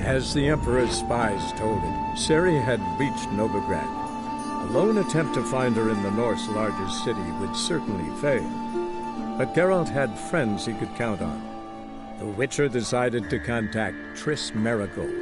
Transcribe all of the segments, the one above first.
As the Emperor's spies told him, Ciri had reached Novigrad. A lone attempt to find her in the North's largest city would certainly fail. But Geralt had friends he could count on. The Witcher decided to contact Triss Merigold.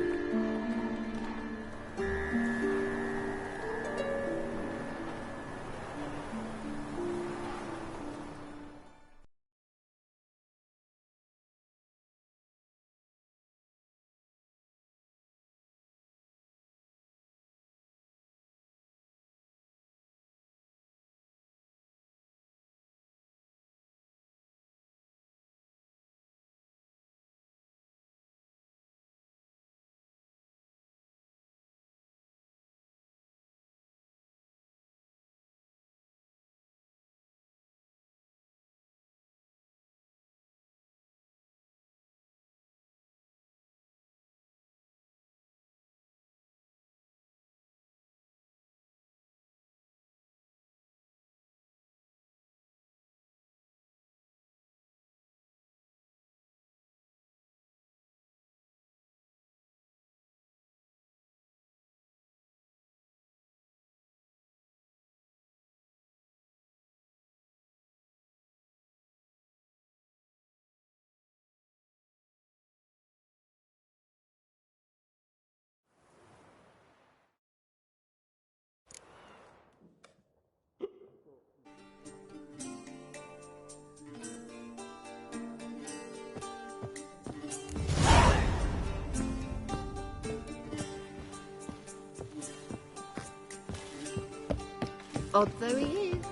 Odd though he is.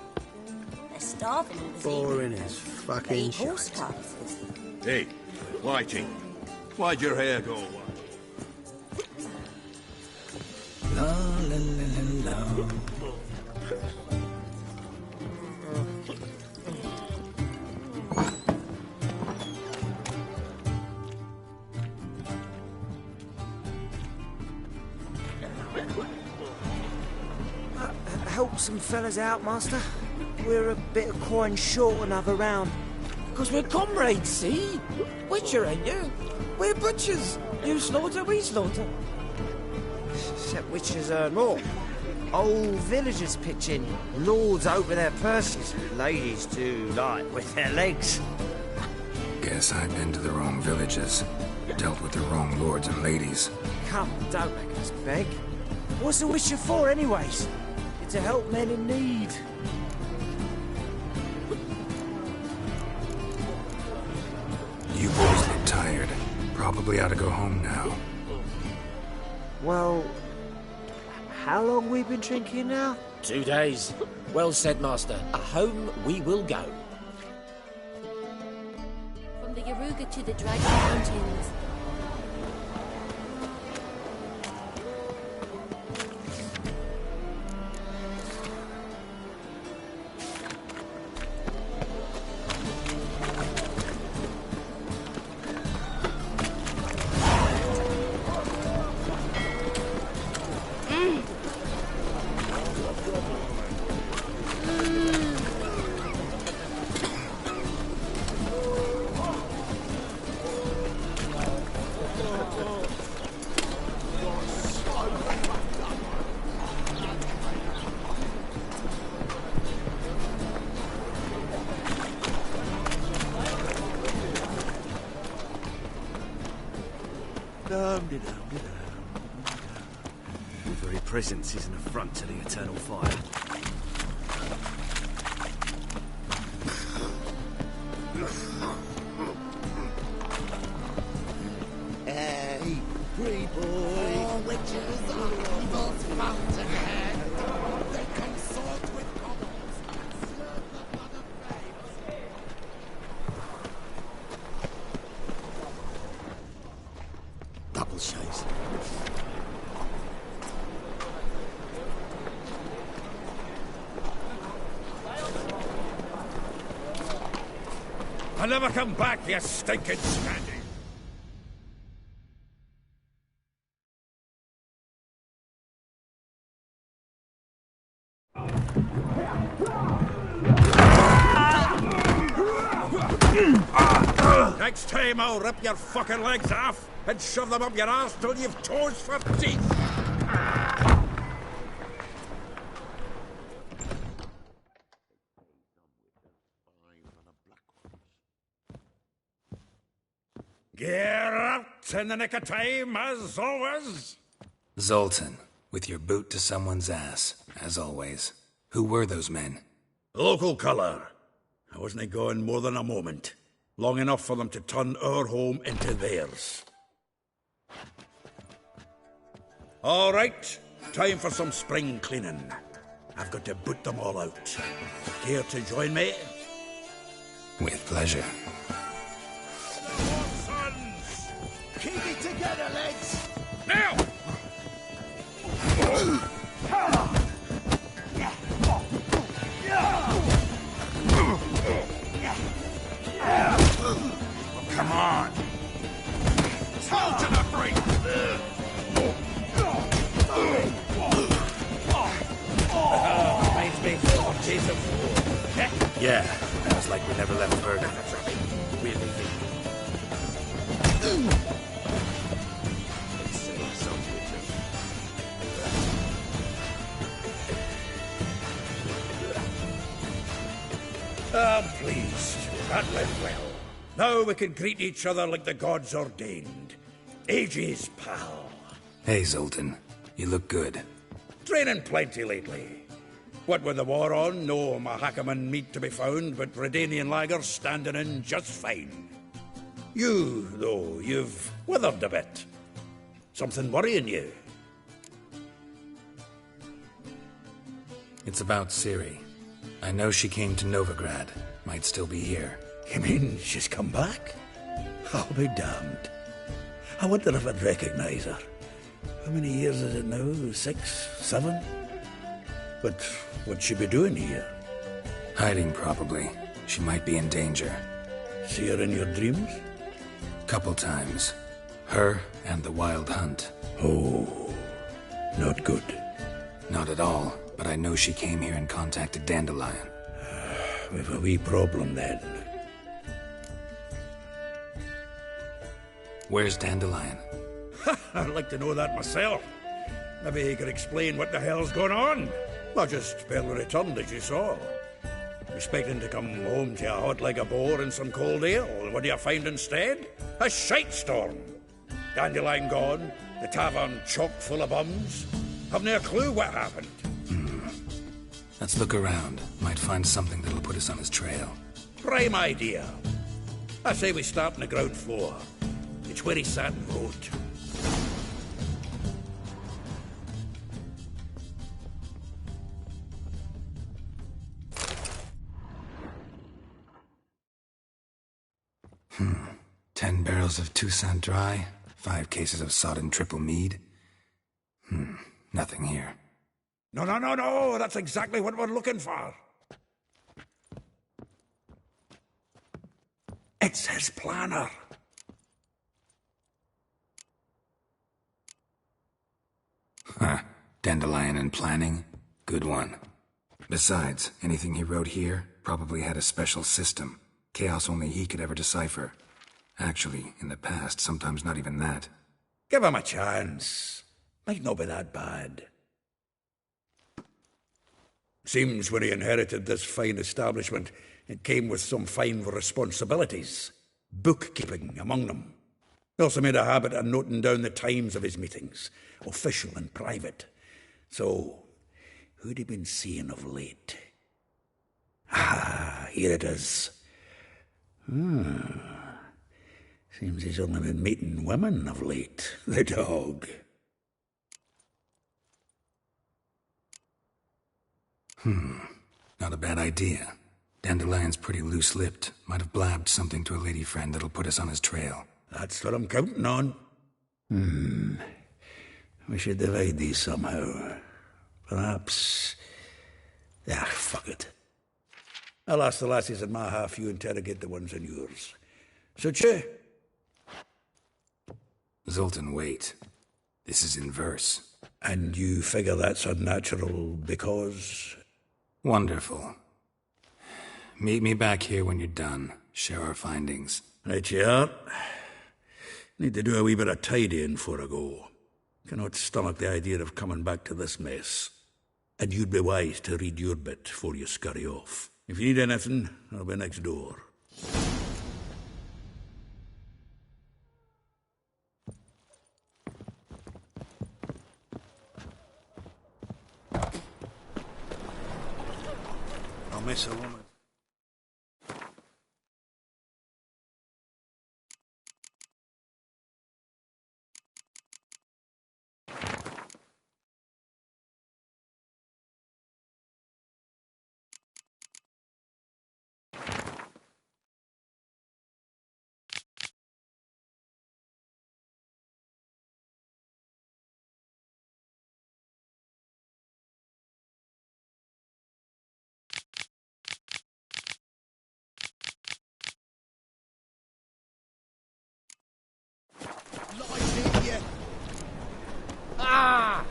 They're starving in the Boring as fucking shit. horse carcasses. Hey, Whitey, why'd your hair go white? La la la la la. Help some fellas out, master. We're a bit of coin short another round. Because we're comrades, see? Witcher, ain't you? We're butchers. You slaughter, we slaughter. Except witches earn more. Old villagers pitch in. Lords over their purses. Ladies do light with their legs. Guess I've been to the wrong villages. Dealt with the wrong lords and ladies. Come, don't make us beg. What's a witcher for, anyways? To help men in need. You boys look tired. Probably ought to go home now. Well, how long we been drinking now? 2 days. Well said, master. Home we will go. From the Yaruga to the Dragon Mountains. Your very presence is an affront to the eternal fire. Hey, free boy. Oh, witches are evil's fountainhead. They consort with goblins and slurp the blood of babes. Double chase. I'll never come back, you stinking standing! Ah! Next time I'll rip your fucking legs off and shove them up your arse till you've toes for teeth. Geralt, in the nick of time, as always. Zoltan, with your boot to someone's ass, as always. Who were those men? Local colour. I wasn't gone more than a moment. Long enough for them to turn our home into theirs. All right, time for some spring cleaning. I've got to boot them all out. Care to join me? With pleasure. Sons! Keep it together, legs! Now! Come on! Toe to the brink! Reminds me of Jason. Yeah, that was like we never left Bergen. Really I'm pleased. That went well. Now we can greet each other like the gods ordained. Ages, pal. Hey, Zoltan. You look good. Training plenty lately. What with the war on, no Mahakaman meat to be found, but Redanian lagers standing in just fine. You, though, you've withered a bit. Something worrying you? It's about Ciri. I know she came to Novigrad. Might still be here. You mean she's come back? I'll be damned. I wonder if I'd recognize her. How many years is it now? 6, 7? But what'd she be doing here? Hiding, probably. She might be in danger. See her in your dreams? Couple times. Her and the Wild Hunt. Oh, not good. Not at all, but I know she came here and contacted Dandelion. We've a wee problem then. Where's Dandelion? I'd like to know that myself. Maybe he could explain what the hell's going on. I just barely returned, as you saw. Expecting to come home to a hot like a boar and some cold ale. What do you find instead? A shite storm. Dandelion gone, the tavern chock full of bums. Haven't a clue what happened. Let's look around. Might find something that'll put us on his trail. Prime idea. I say we start on the ground floor. It's where he sat and wrote. Hmm. 10 barrels of Toussaint Dry, 5 cases of sodden triple mead. Nothing here. No, that's exactly what we're looking for. It's his planner. Huh. Dandelion and planning? Good one. Besides, anything he wrote here probably had a special system. Chaos only he could ever decipher. Actually, in the past, sometimes not even that. Give him a chance. Might not be that bad. Seems when he inherited this fine establishment, it came with some fine responsibilities. Bookkeeping among them. He also made a habit of noting down the times of his meetings, official and private. So, who'd he been seeing of late? Ah, here it is. Seems he's only been meeting women of late. The dog. Not a bad idea. Dandelion's pretty loose-lipped. Might have blabbed something to a lady friend that'll put us on his trail. That's what I'm counting on. We should divide these somehow. Perhaps... fuck it. I'll ask the lassies in my half, you interrogate the ones in yours. Suit you? Zoltan, wait. This is in verse. And you figure that's unnatural because... Wonderful. Meet me back here when you're done. Share our findings. Right you are. Need to do a wee bit of tidying before I go. Cannot stomach the idea of coming back to this mess. And you'd be wise to read your bit before you scurry off. If you need anything, I'll be next door. I'll miss a woman. Ah!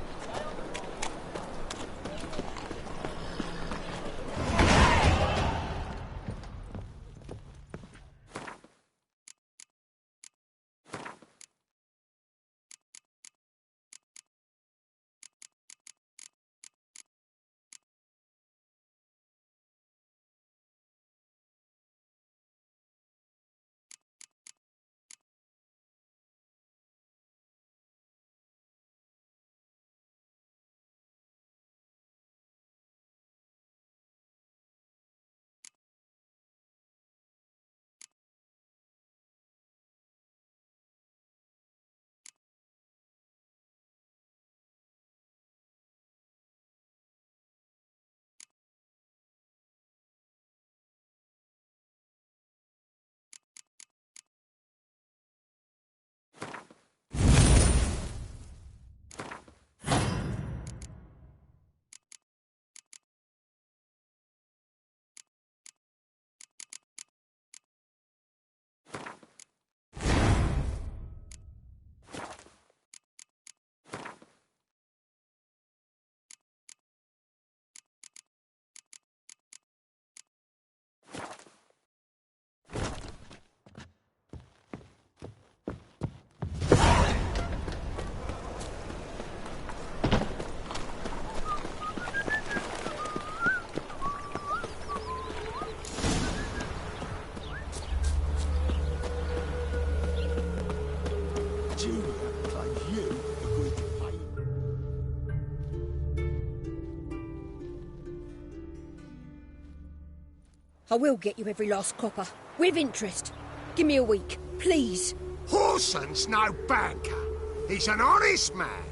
I will get you every last copper, with interest. Give me a week, please. Horson's no banker. He's an honest man.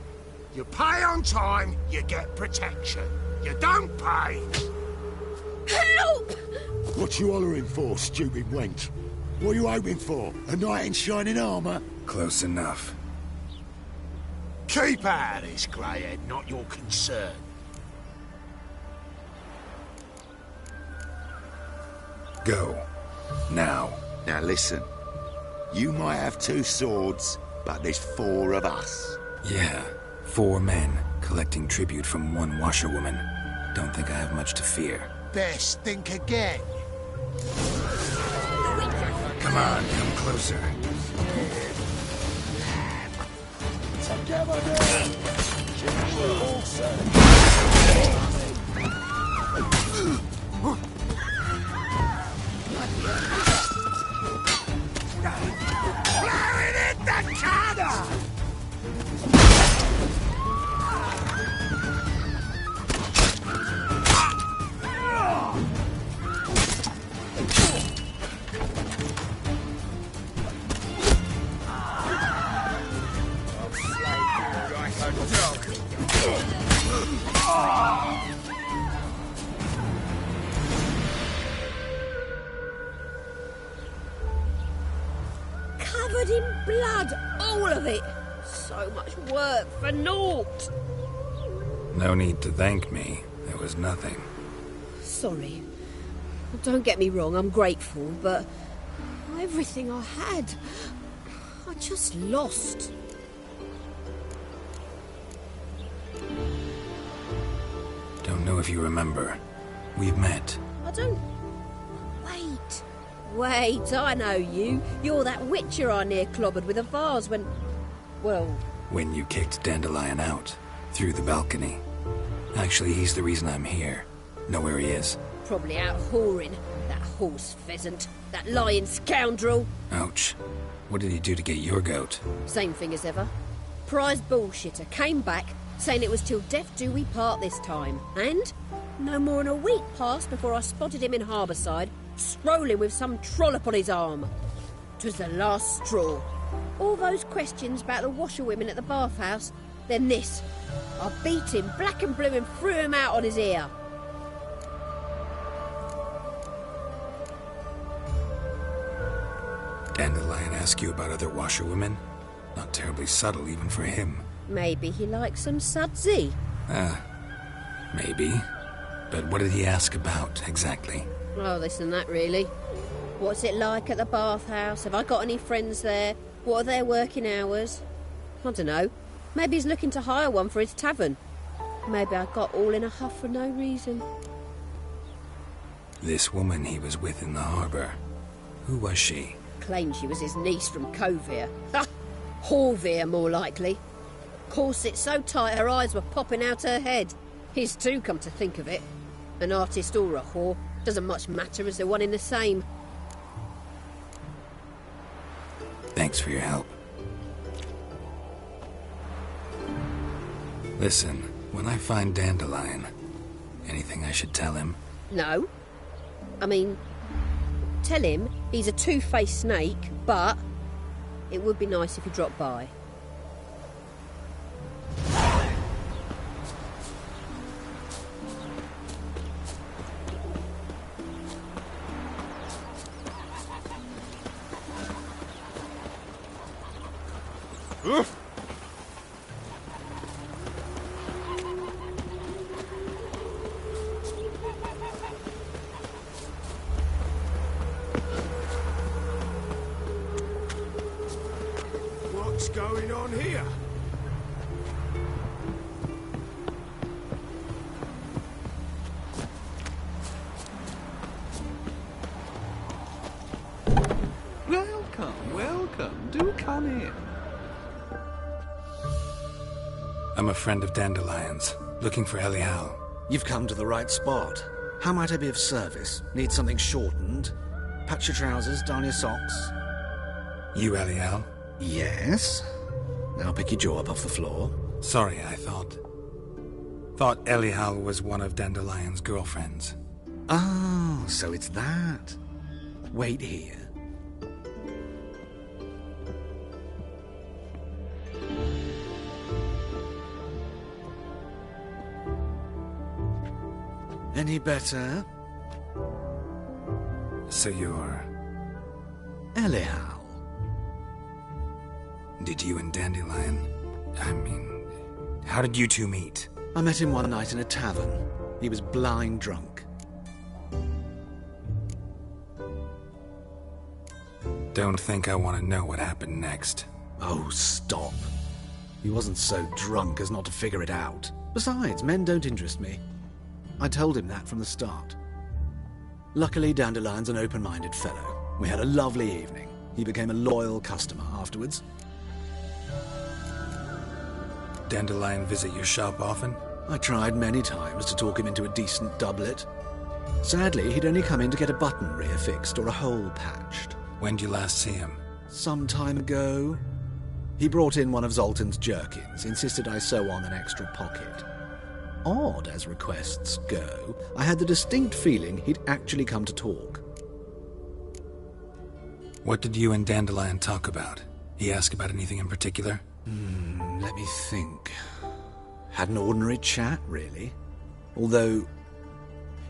You pay on time, you get protection. You don't pay. Help! What you hollering for, stupid wench? What are you hoping for? A knight in shining armour? Close enough. Keep out of this, greyhead, not your concern. Go. Now. Now listen. You might have 2 swords, but there's 4 of us. Yeah. 4 men, collecting tribute from 1 washerwoman. Don't think I have much to fear. Best think again. Come on, come closer. Together Blowing in the cannon! Covered in blood, all of it. So much work for naught. No need to thank me. There was nothing. Sorry. Don't get me wrong, I'm grateful, but everything I had, I just lost. Don't know if you remember. We've met. I don't... Wait. Wait, I know you. You're that witcher I near clobbered with a vase when... Well... When you kicked Dandelion out, through the balcony. Actually, he's the reason I'm here. Know where he is. Probably out whoring. That horse pheasant. That lying scoundrel. Ouch. What did he do to get your goat? Same thing as ever. Prize bullshitter came back, saying it was till death do we part this time. And no more than a week passed before I spotted him in Harbourside, strolling with some trollop on his arm. 'Twas the last straw. All those questions about the washerwomen at the bathhouse, then this. I beat him black and blue and threw him out on his ear. Dandelion ask you about other washerwomen? Not terribly subtle even for him. Maybe he likes some sudsy. Maybe. But what did he ask about, exactly? Oh, this and that, really. What's it like at the bathhouse? Have I got any friends there? What are their working hours? I don't know. Maybe he's looking to hire one for his tavern. Maybe I got all in a huff for no reason. This woman he was with in the harbour. Who was she? Claimed she was his niece from Covere. Ha! Horvere, more likely. Corset so tight her eyes were popping out her head. His too, come to think of it. An artist or a whore. Doesn't much matter as they're one in the same. Thanks for your help. Listen, when I find Dandelion, anything I should tell him? No. I mean, tell him he's a two-faced snake, but it would be nice if he dropped by. What's going on here? Welcome, welcome. Do come in. I'm a friend of Dandelion's, looking for Elial. You've come to the right spot. How might I be of service? Need something shortened? Patch your trousers, darn your socks. You Elial? Yes. Now pick your jaw up off the floor. Sorry, I thought Elial was one of Dandelion's girlfriends. Oh, so it's that. Wait here. Any better? So you're... Elial. Did you and Dandelion... how did you two meet? I met him one night in a tavern. He was blind drunk. Don't think I want to know what happened next. Oh, stop. He wasn't so drunk as not to figure it out. Besides, men don't interest me. I told him that from the start. Luckily, Dandelion's an open-minded fellow. We had a lovely evening. He became a loyal customer afterwards. Dandelion visit your shop often? I tried many times to talk him into a decent doublet. Sadly, he'd only come in to get a button reaffixed or a hole patched. When'd you last see him? Some time ago. He brought in one of Zoltan's jerkins, insisted I sew on an extra pocket. Odd as requests go, I had the distinct feeling he'd actually come to talk. What did you and Dandelion talk about? He ask about anything in particular? Let me think. Had an ordinary chat, really. Although,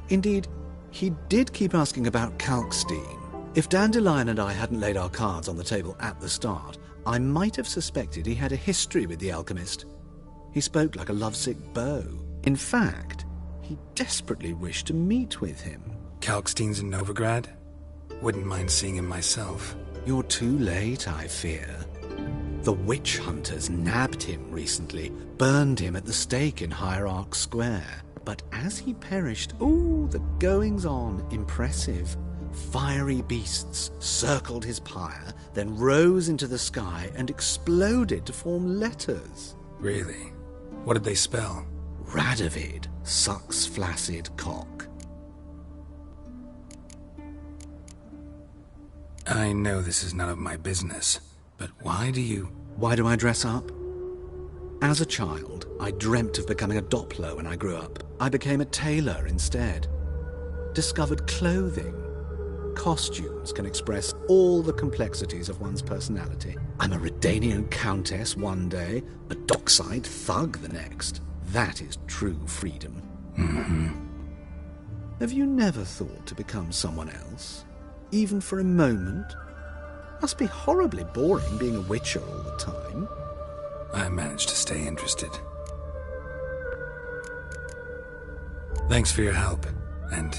indeed, he did keep asking about Kalkstein. If Dandelion and I hadn't laid our cards on the table at the start, I might have suspected he had a history with the alchemist. He spoke like a lovesick beau. In fact, he desperately wished to meet with him. Kalkstein's in Novigrad? Wouldn't mind seeing him myself. You're too late, I fear. The witch hunters nabbed him recently, burned him at the stake in Hierarch Square. But as he perished, the goings-on, impressive. Fiery beasts circled his pyre, then rose into the sky and exploded to form letters. Really? What did they spell? Radovid sucks flaccid cock. I know this is none of my business, but why do I dress up? As a child, I dreamt of becoming a Doppler when I grew up. I became a tailor instead. Discovered clothing. Costumes can express all the complexities of one's personality. I'm a Redanian countess one day, a dockside thug the next. That is true freedom. Mm-hmm. Have you never thought to become someone else? Even for a moment? Must be horribly boring being a witcher all the time. I managed to stay interested. Thanks for your help, and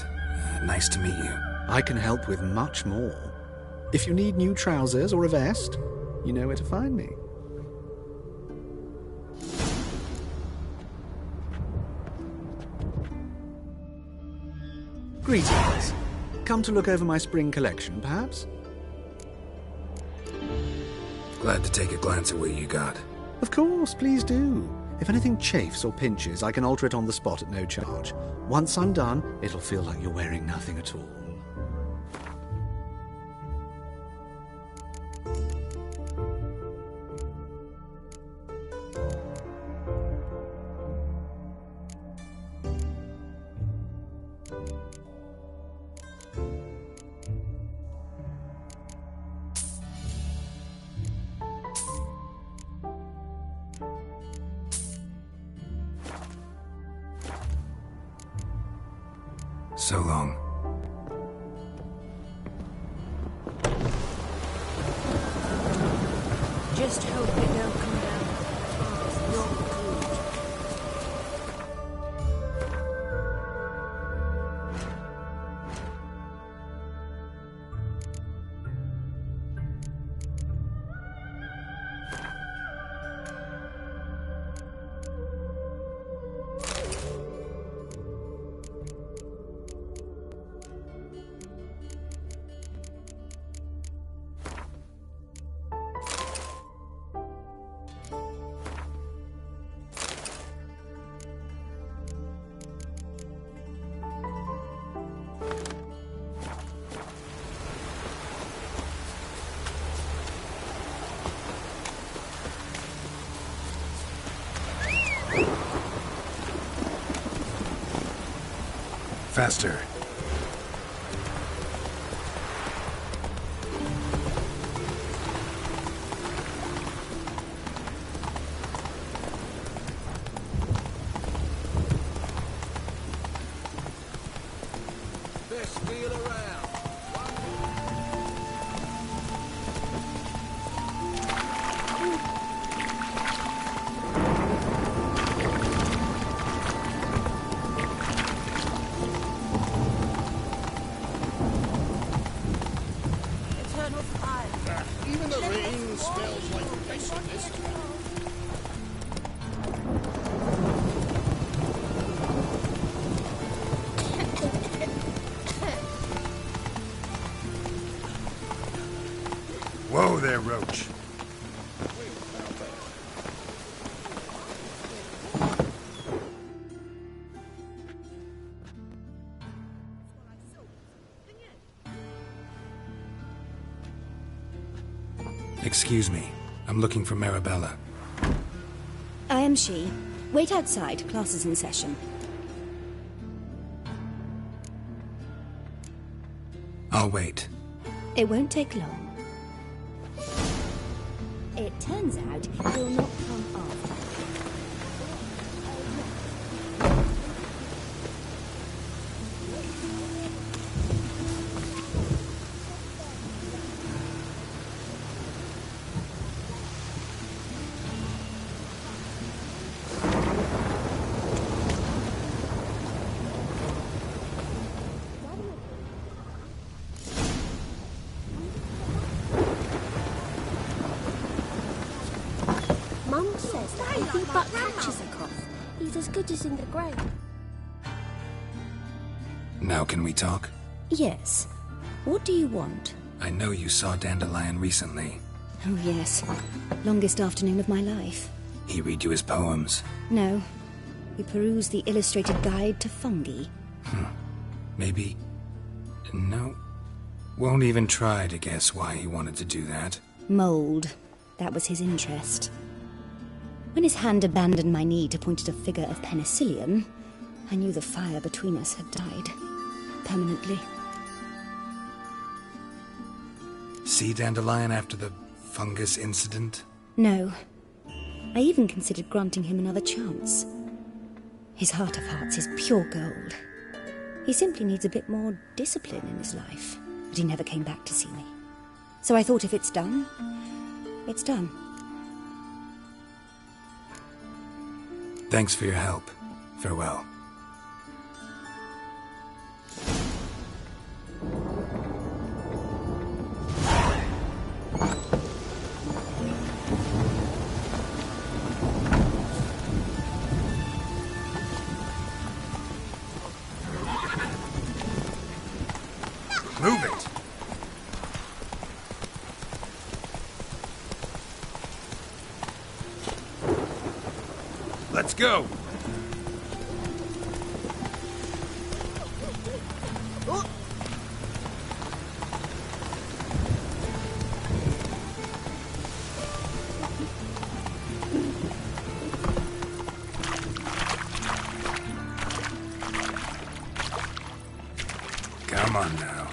nice to meet you. I can help with much more. If you need new trousers or a vest, you know where to find me. Greetings. Come to look over my spring collection, perhaps? Glad to take a glance at what you got. Of course, please do. If anything chafes or pinches, I can alter it on the spot at no charge. Once I'm done, it'll feel like you're wearing nothing at all. So long. Just hope it don't come down fast. Not good. Faster. Best wheel around. Eternal fire. Even the rain smells like piss in this town. Whoa there, Roach. Excuse me. I'm looking for Marabella. I am she. Wait outside. Class is in session. I'll wait. It won't take long. It turns out you'll not come after. Mum says that if he but catches a cough, he's as good as in the grave. Now can we talk? Yes. What do you want? I know you saw Dandelion recently. Oh, yes. Longest afternoon of my life. He read you his poems? No. We perused the illustrated guide to fungi. Maybe... No. Won't even try to guess why he wanted to do that. Mold. That was his interest. When his hand abandoned my knee to point at a figure of penicillium, I knew the fire between us had died. Permanently. See Dandelion after the fungus incident? No. I even considered granting him another chance. His heart of hearts is pure gold. He simply needs a bit more discipline in his life. But he never came back to see me. So I thought if it's done, it's done. Thanks for your help. Farewell. Move it! Let's go! Come on now.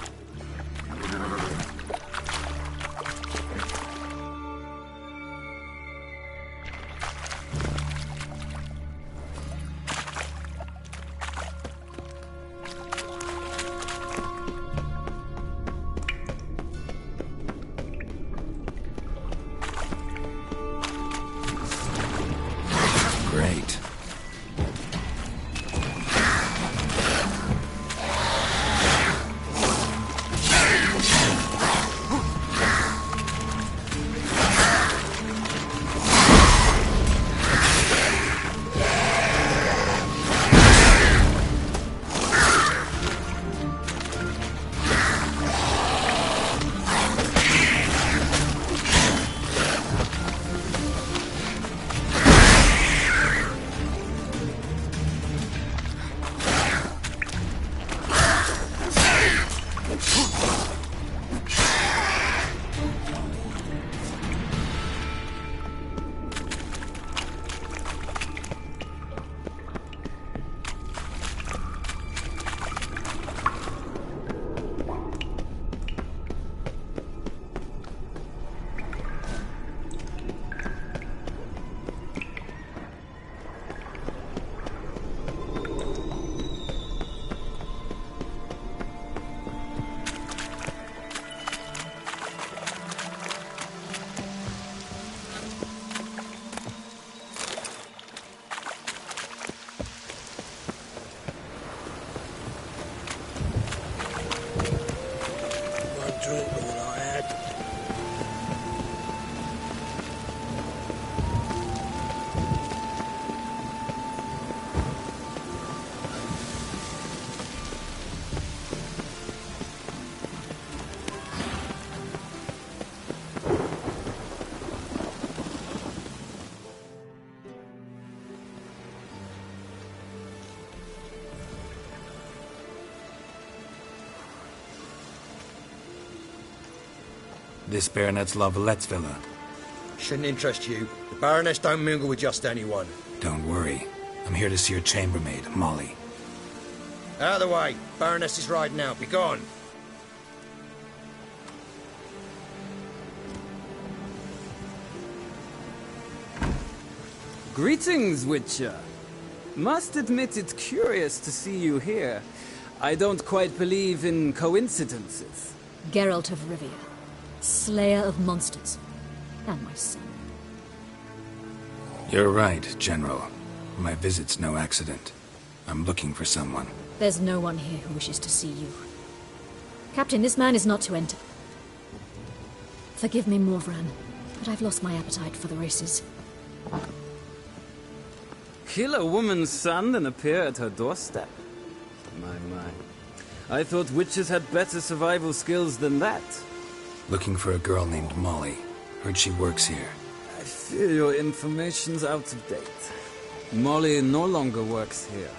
Great. This Baronet's Lavallette's villa. Shouldn't interest you. The Baroness don't mingle with just anyone. Don't worry. I'm here to see your chambermaid, Molly. Out of the way. Baroness is riding out. Be gone. Greetings, Witcher. Must admit it's curious to see you here. I don't quite believe in coincidences. Geralt of Rivia, slayer of monsters, and my son. You're right, General. My visit's no accident. I'm looking for someone. There's no one here who wishes to see you. Captain, this man is not to enter. Forgive me, Morvran, but I've lost my appetite for the races. Kill a woman's son and appear at her doorstep? My. I thought witches had better survival skills than that. Looking for a girl named Molly. Heard she works here. I fear your information's out of date. Molly no longer works here.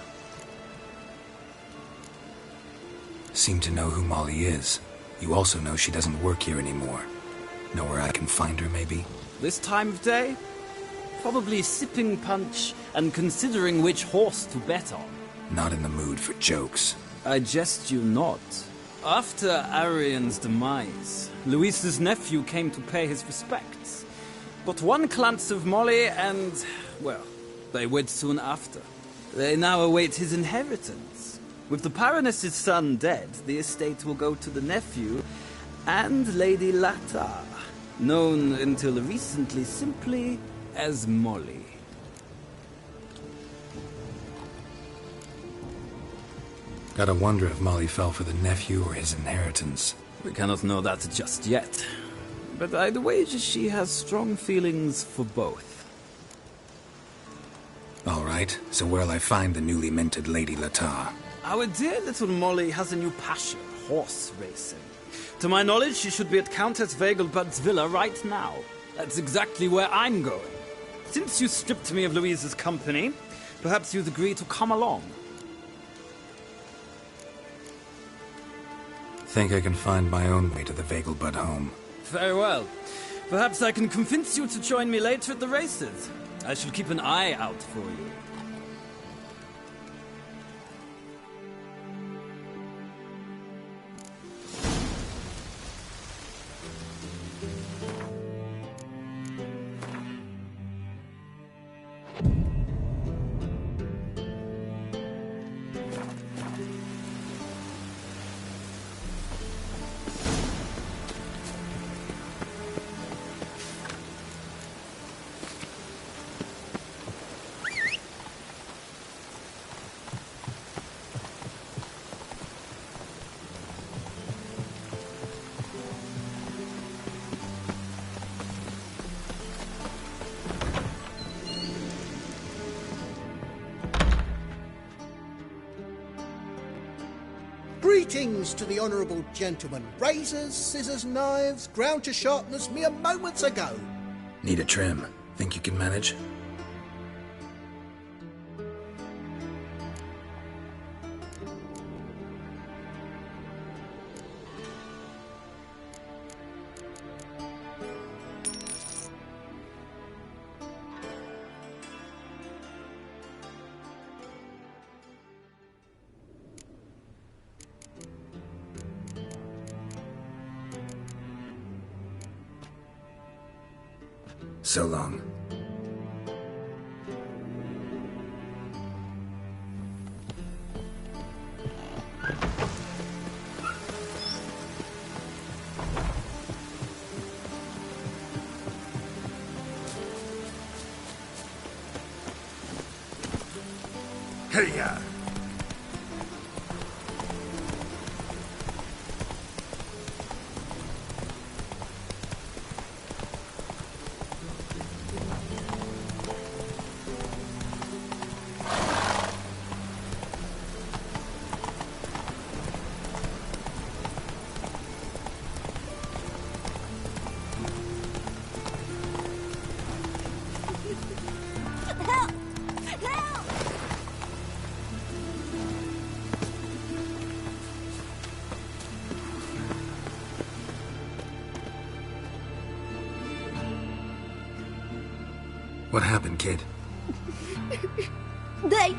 Seem to know who Molly is. You also know she doesn't work here anymore. Know where I can find her, maybe? This time of day? Probably sipping punch and considering which horse to bet on. Not in the mood for jokes. I jest you not. After Arian's demise, Luis's nephew came to pay his respects. But one glance of Molly and, well, they wed soon after. They now await his inheritance. With the Baroness's son dead, the estate will go to the nephew and Lady Lata, known until recently simply as Molly. Gotta wonder if Molly fell for the nephew or his inheritance. We cannot know that just yet. But I'd wager she has strong feelings for both. All right, so where'll I find the newly minted Lady Lata? Our dear little Molly has a new passion, horse racing. To my knowledge, she should be at Countess Vegelbud's villa right now. That's exactly where I'm going. Since you stripped me of Louise's company, perhaps you'd agree to come along. Think I can find my own way to the Vegelbud home. Very well. Perhaps I can convince you to join me later at the races. I shall keep an eye out for you. Greetings to the honourable gentleman. Razors, scissors, knives, ground to sharpness mere moments ago. Need a trim. Think you can manage? So long. Hey-ya! What happened, kid? They...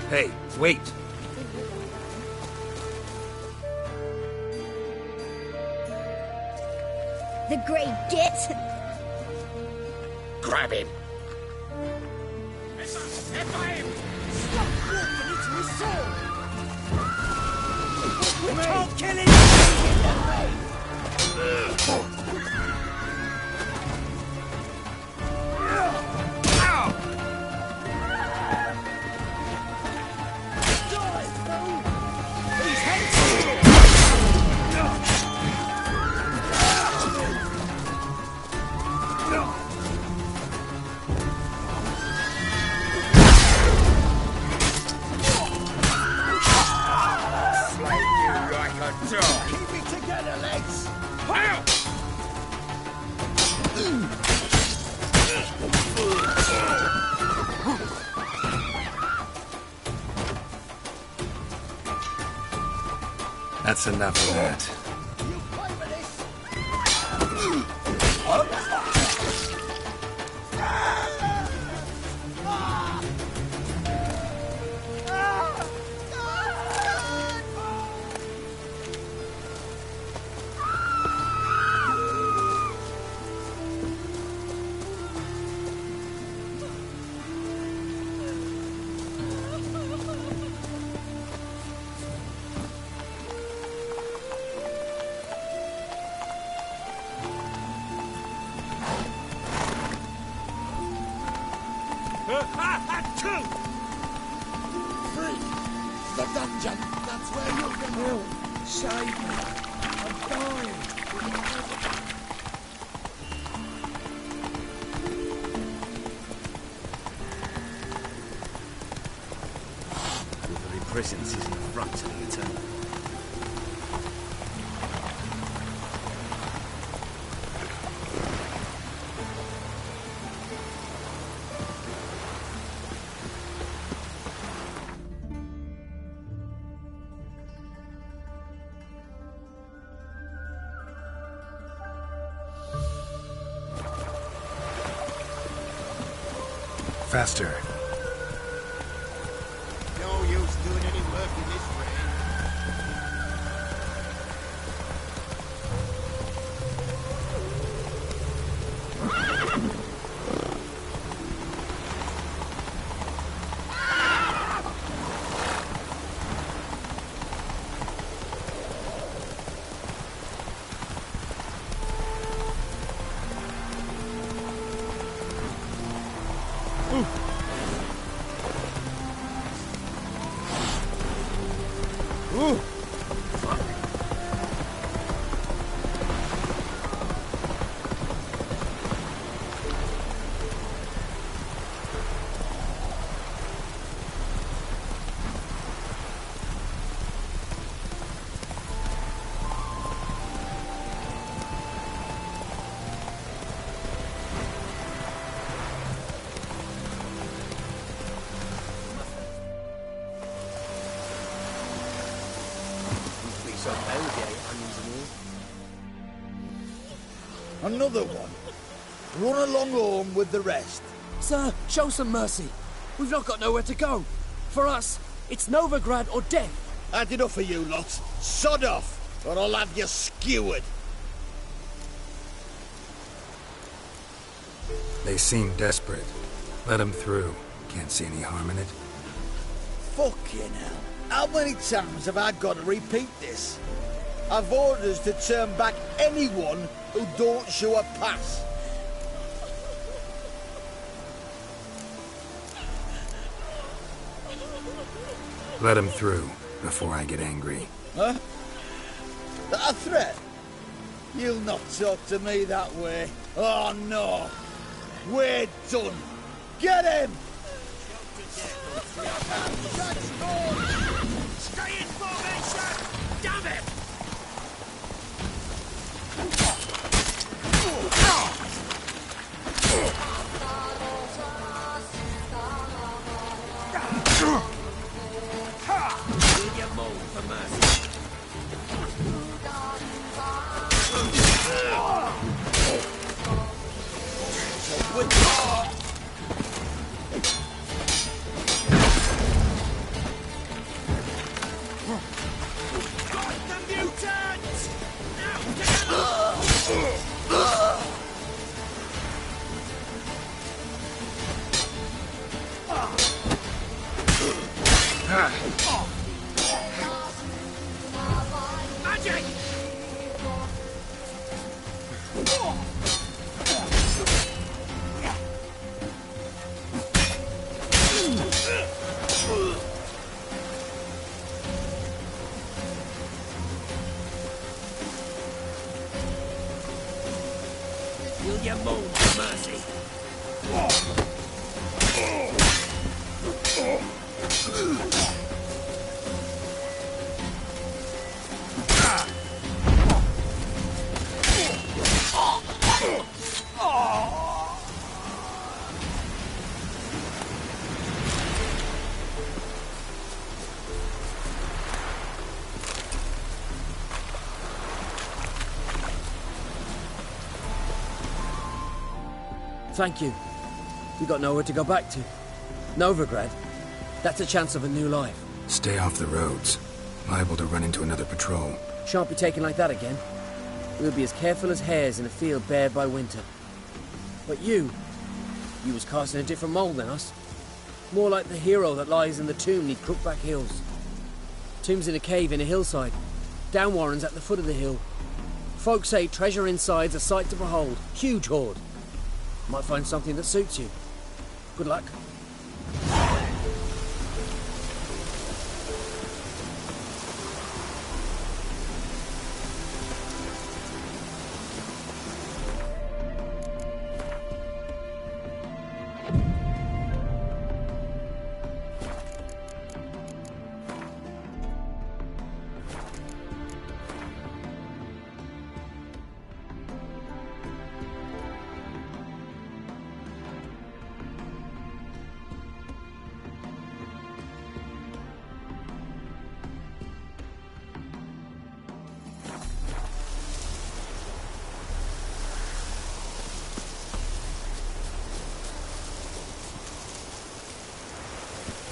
Hey, wait! The Grey Git. Grab him! Stop walking into his sword! We can't kill him! That's enough of that. The dungeon, that's where you'll be. Will, save me. I'm dying. Every presence is an affront to the eternal. Faster. No use doing any work in this rain. Another one. Run along home with the rest. Sir, show some mercy. We've not got nowhere to go. For us, it's Novigrad or death. Had enough of you lot. Sod off, or I'll have you skewered. They seem desperate. Let them through. Can't see any harm in it. Fucking hell. How many times have I got to repeat this? I've orders to turn back anyone who don't show a pass. Let them through before I get angry. Huh? That a threat? You'll not talk to me that way. Oh no. We're done. Get him! Stay in formation! Damn it! Will you moan for mercy? Magic! Will you moan for mercy? Thank you. We got nowhere to go back to. Novigrad. That's a chance of a new life. Stay off the roads. Liable to run into another patrol. Shan't be taken like that again. We'll be as careful as hares in a field bared by winter. But you was cast in a different mould than us. More like the hero that lies in the tomb neath Crookback Hills. Tomb's in a cave in a hillside. Downwarren's at the foot of the hill. Folk say treasure inside's a sight to behold. Huge hoard. Might find something that suits you. Good luck.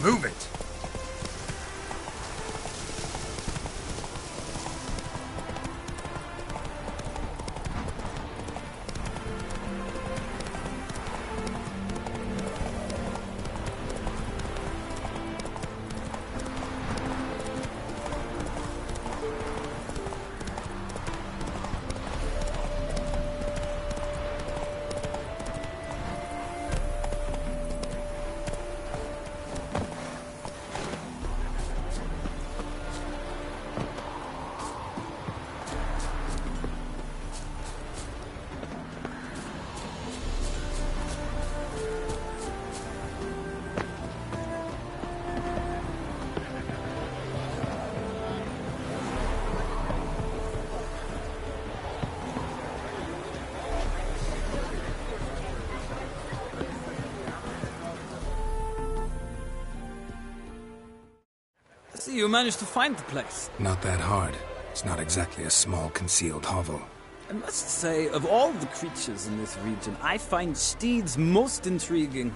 Move it! See, you managed to find the place. Not that hard. It's not exactly a small, concealed hovel. I must say, of all the creatures in this region, I find steeds most intriguing.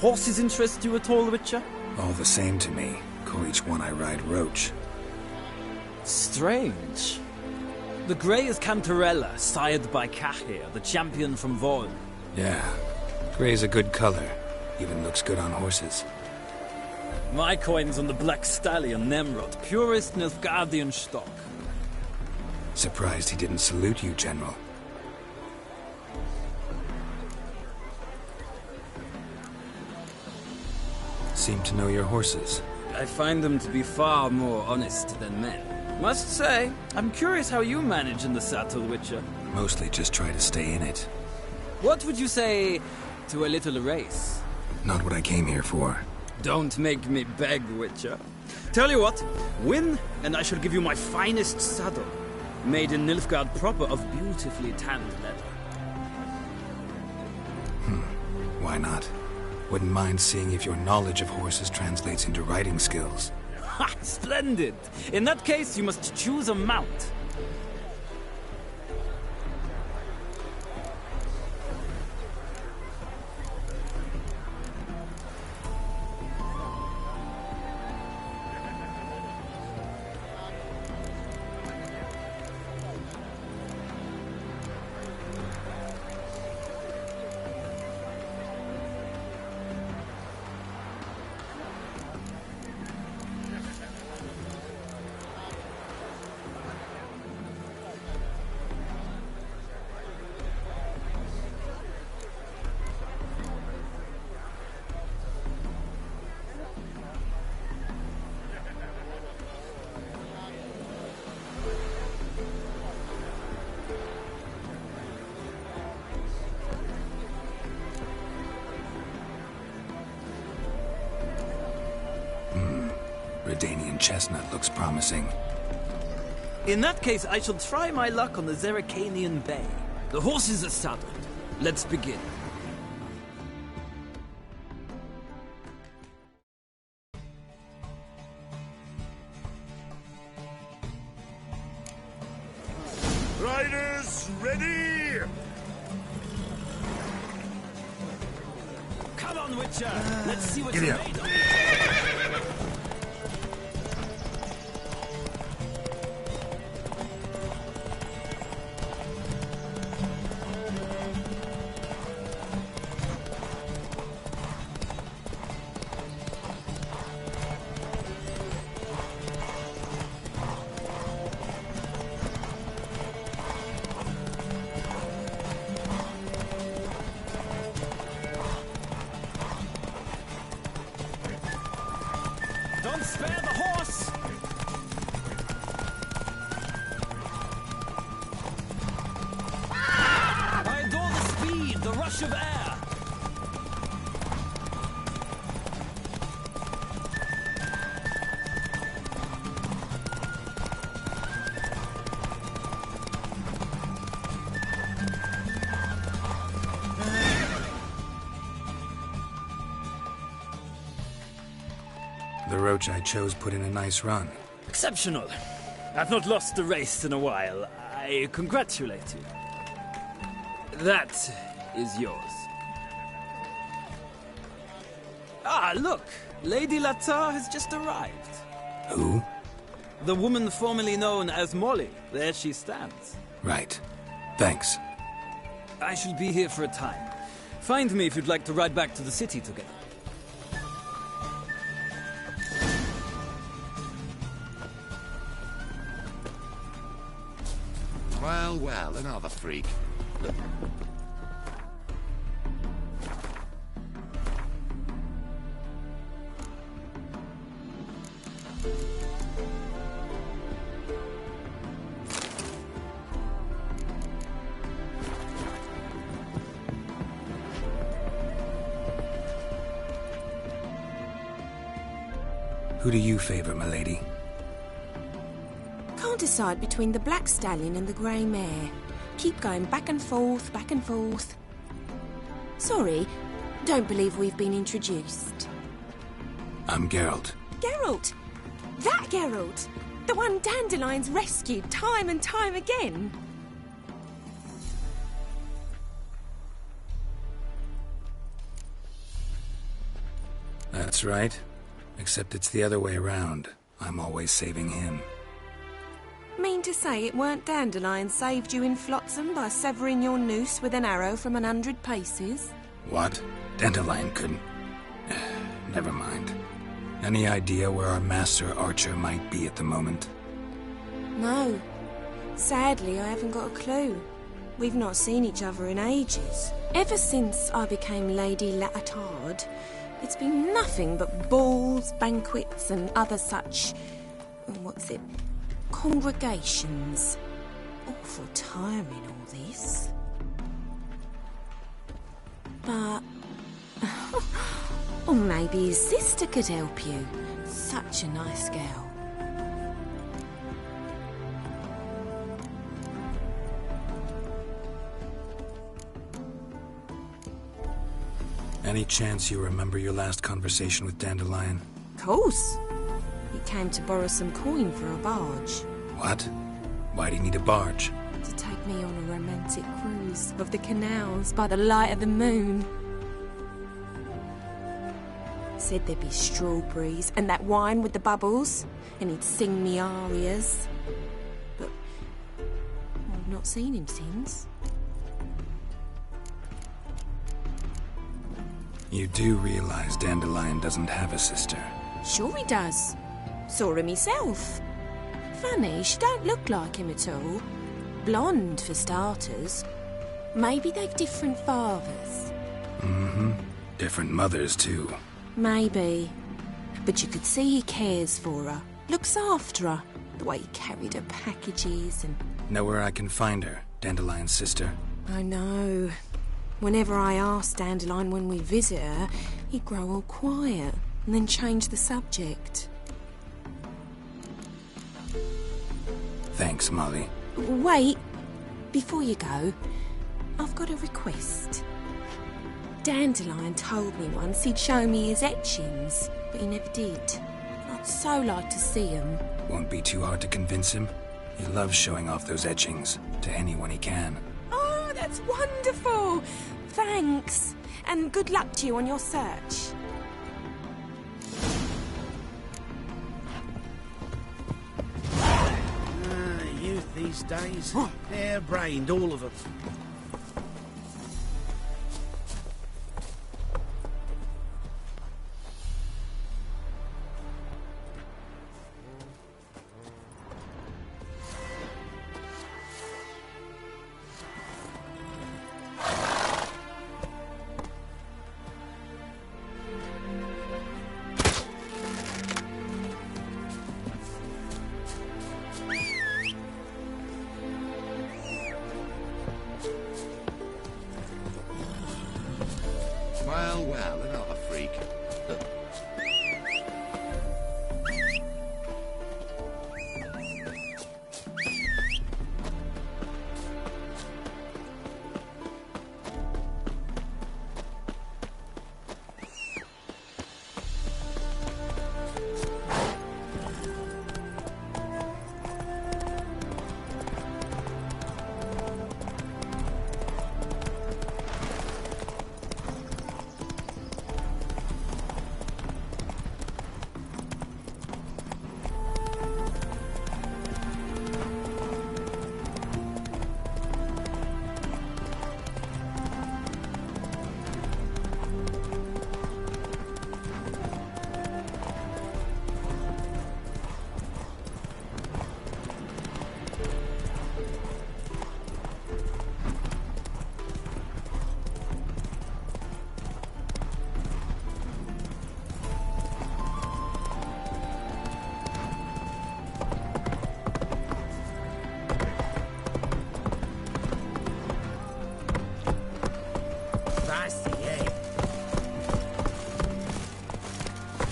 Horses interest you at all, Witcher? All the same to me. Call each one I ride Roach. Strange. The grey is Cantarella, sired by Cahir, the champion from Vol. Yeah. Gray's a good color. Even looks good on horses. My coin's on the Black Stallion, Nemrod, purest Nilfgaardian stock. Surprised he didn't salute you, General. Seem to know your horses. I find them to be far more honest than men. Must say, I'm curious how you manage in the saddle, Witcher. Mostly just try to stay in it. What would you say to a little race? Not what I came here for. Don't make me beg, Witcher. Tell you what, win, and I shall give you my finest saddle. Made in Nilfgaard proper of beautifully tanned leather. Why not? Wouldn't mind seeing if your knowledge of horses translates into riding skills. Ha! Splendid! In that case, you must choose a mount. Redanian chestnut looks promising. In that case, I shall try my luck on the Zeracanian Bay. The horses are saddled. Let's begin. Riders, ready! Come on, Witcher. Let's see what Giddy you're up. made of. Don't spare the horse! I adore the speed, the rush of air. The roach I chose put in a nice run. Exceptional. I've not lost a race in a while. I congratulate you. That is yours. Ah, look! Lady Latar has just arrived. Who? The woman formerly known as Molly. There she stands. Right. Thanks. I shall be here for a time. Find me if you'd like to ride back to the city together. Well, well, another freak. Who do you favor, milady? Can't decide between the black stallion and the grey mare. Keep going back and forth, back and forth. Sorry, don't believe we've been introduced. I'm Geralt. Geralt! That Geralt! The one Dandelion's rescued time and time again. That's right. Except it's the other way around. I'm always saving him. Mean to say it weren't Dandelion saved you in Flotsam by severing your noose with an arrow from 100 paces? What? Dandelion couldn't... Never mind. Any idea where our master archer might be at the moment? No. Sadly, I haven't got a clue. We've not seen each other in ages. Ever since I became Lady Latard, it's been nothing but balls, banquets, and other such... what's it? Congregations. Awful tiring, all this. But... or maybe his sister could help you. Such a nice girl. Any chance you remember your last conversation with Dandelion? Course. He came to borrow some coin for a barge. What? Why'd he need a barge? To take me on a romantic cruise of the canals by the light of the moon. Said there'd be strawberries and that wine with the bubbles, and he'd sing me arias. But I've not seen him since. You do realize Dandelion doesn't have a sister? Sure he does. Saw him myself. Funny, she don't look like him at all. Blonde, for starters. Maybe they've different fathers. Mm-hmm. Different mothers, too. Maybe. But you could see he cares for her. Looks after her. The way he carried her packages and... Know where I can find her, Dandelion's sister? I know. Whenever I asked Dandelion when we visit her, he'd grow all quiet and then change the subject. Thanks, Molly. Wait. Before you go, I've got a request. Dandelion told me once he'd show me his etchings, but he never did. I'd so like to see them. Won't be too hard to convince him. He loves showing off those etchings to anyone he can. Oh, that's wonderful! Thanks. And good luck to you on your search. Youth these days. Hair-brained, all of them. Well, another freak.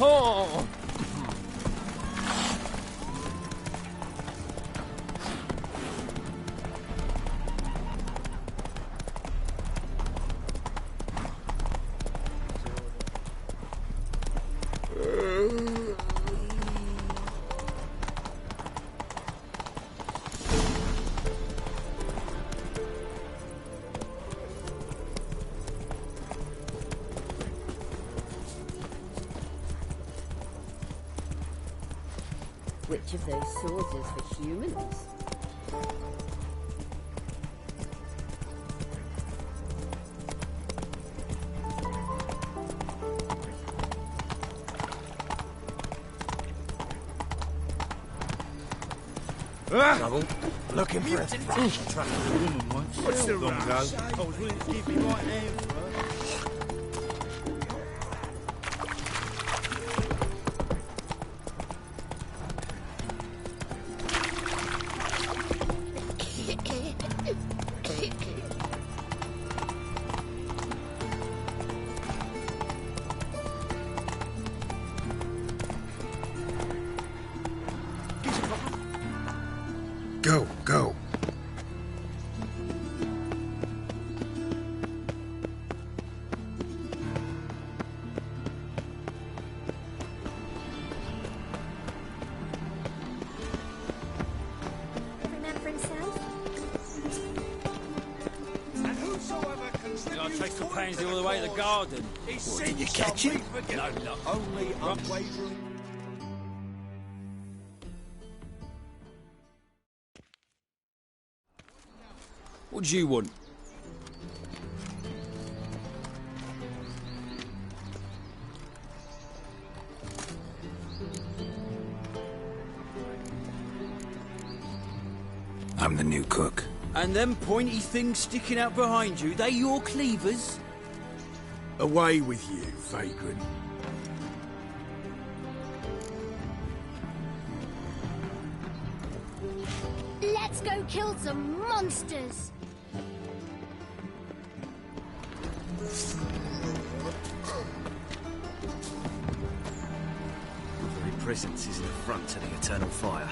Oh! Which of those swords is for humans? Trouble? Looking for a trapped a woman once. What's the Long rush? ago. I was willing to give me right hand for her. Go, go. Every man for himself. And whosoever Did I take the pains all the way to the garden? Did you catch it? No, no. Only unwavering. What do you want? I'm the new cook. And them pointy things sticking out behind you, they your cleavers? Away with you, vagrant. Let's go kill some monsters. Your very presence is an affront to the eternal fire.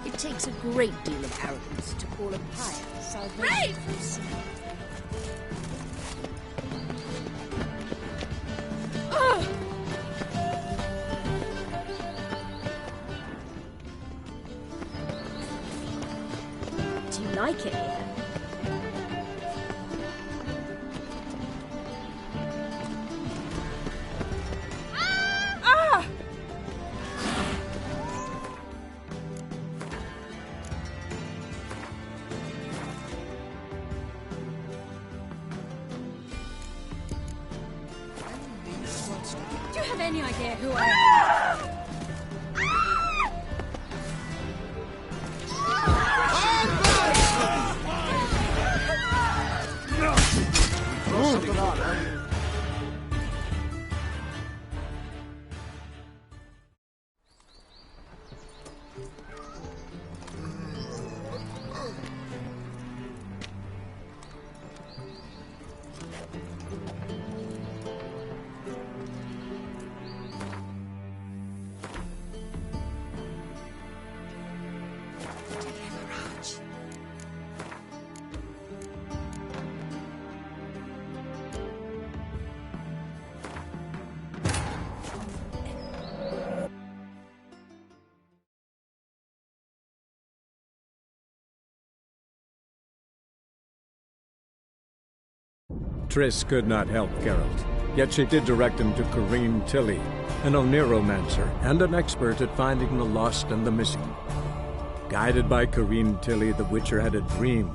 It takes a great deal of arrogance to call a pyre salvation from sin. like it here. Ah! Do you have any idea who I am? Triss could not help Geralt, yet she did direct him to Corrine Tilly, an oneiromancer and an expert at finding the lost and the missing. Guided by Corrine Tilly, the Witcher had a dream.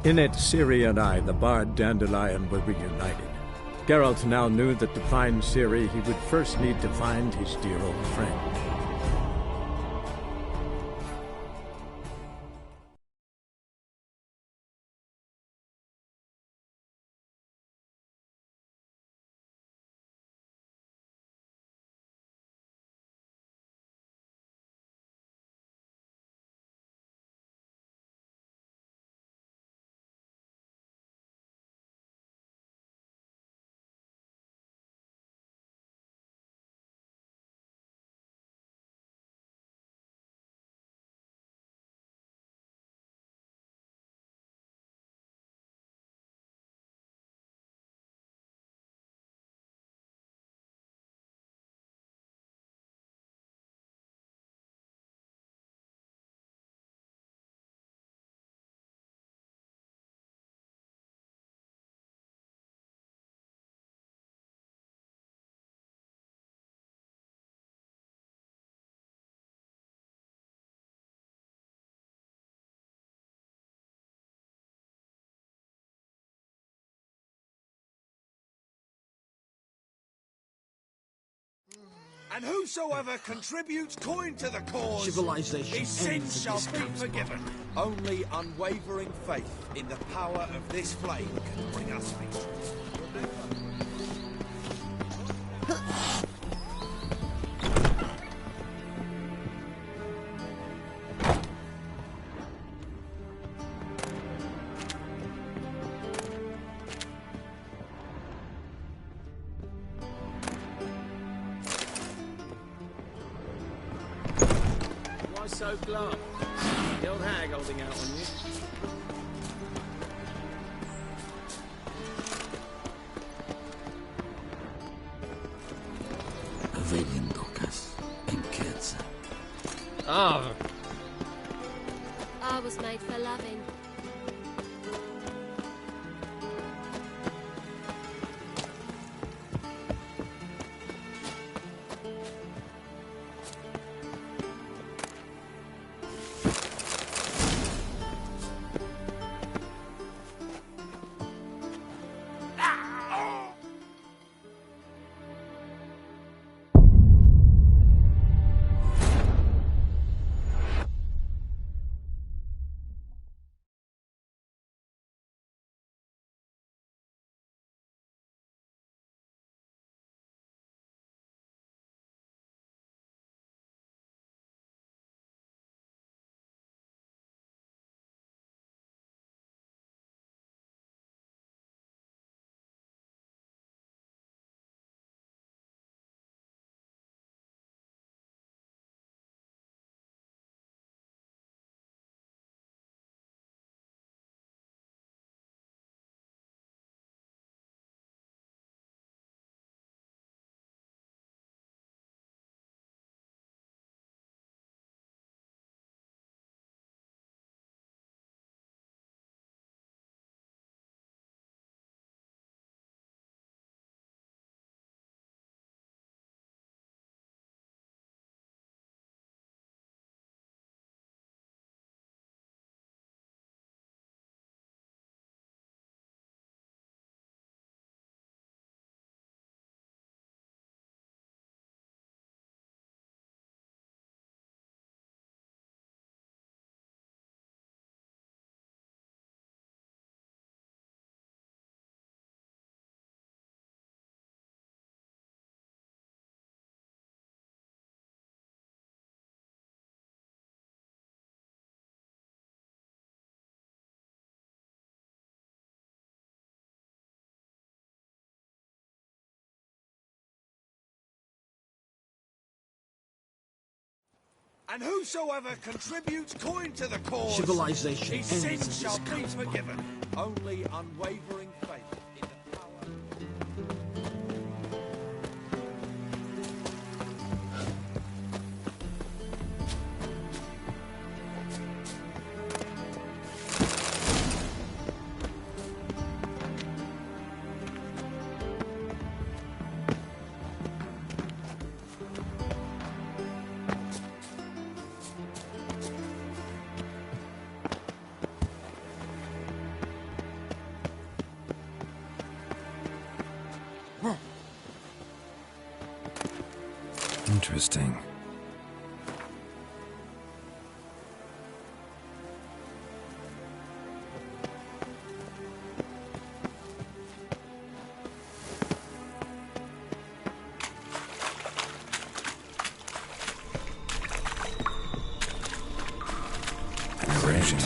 In it, Ciri and I, the bard Dandelion, were reunited. Geralt now knew that to find Ciri, he would first need to find his dear old friend. And whosoever contributes coin to the cause, Civilization his sins ends shall in be this forgiven. Only unwavering faith in the power of this flame can bring us victory. Why so glum? The old hag holding out on you. Ah, I was made for loving. And whosoever contributes coin to the cause, Civilization his ends sins at shall this be campfire. forgiven. Only unwavering faith in the power. Interesting. Erosion.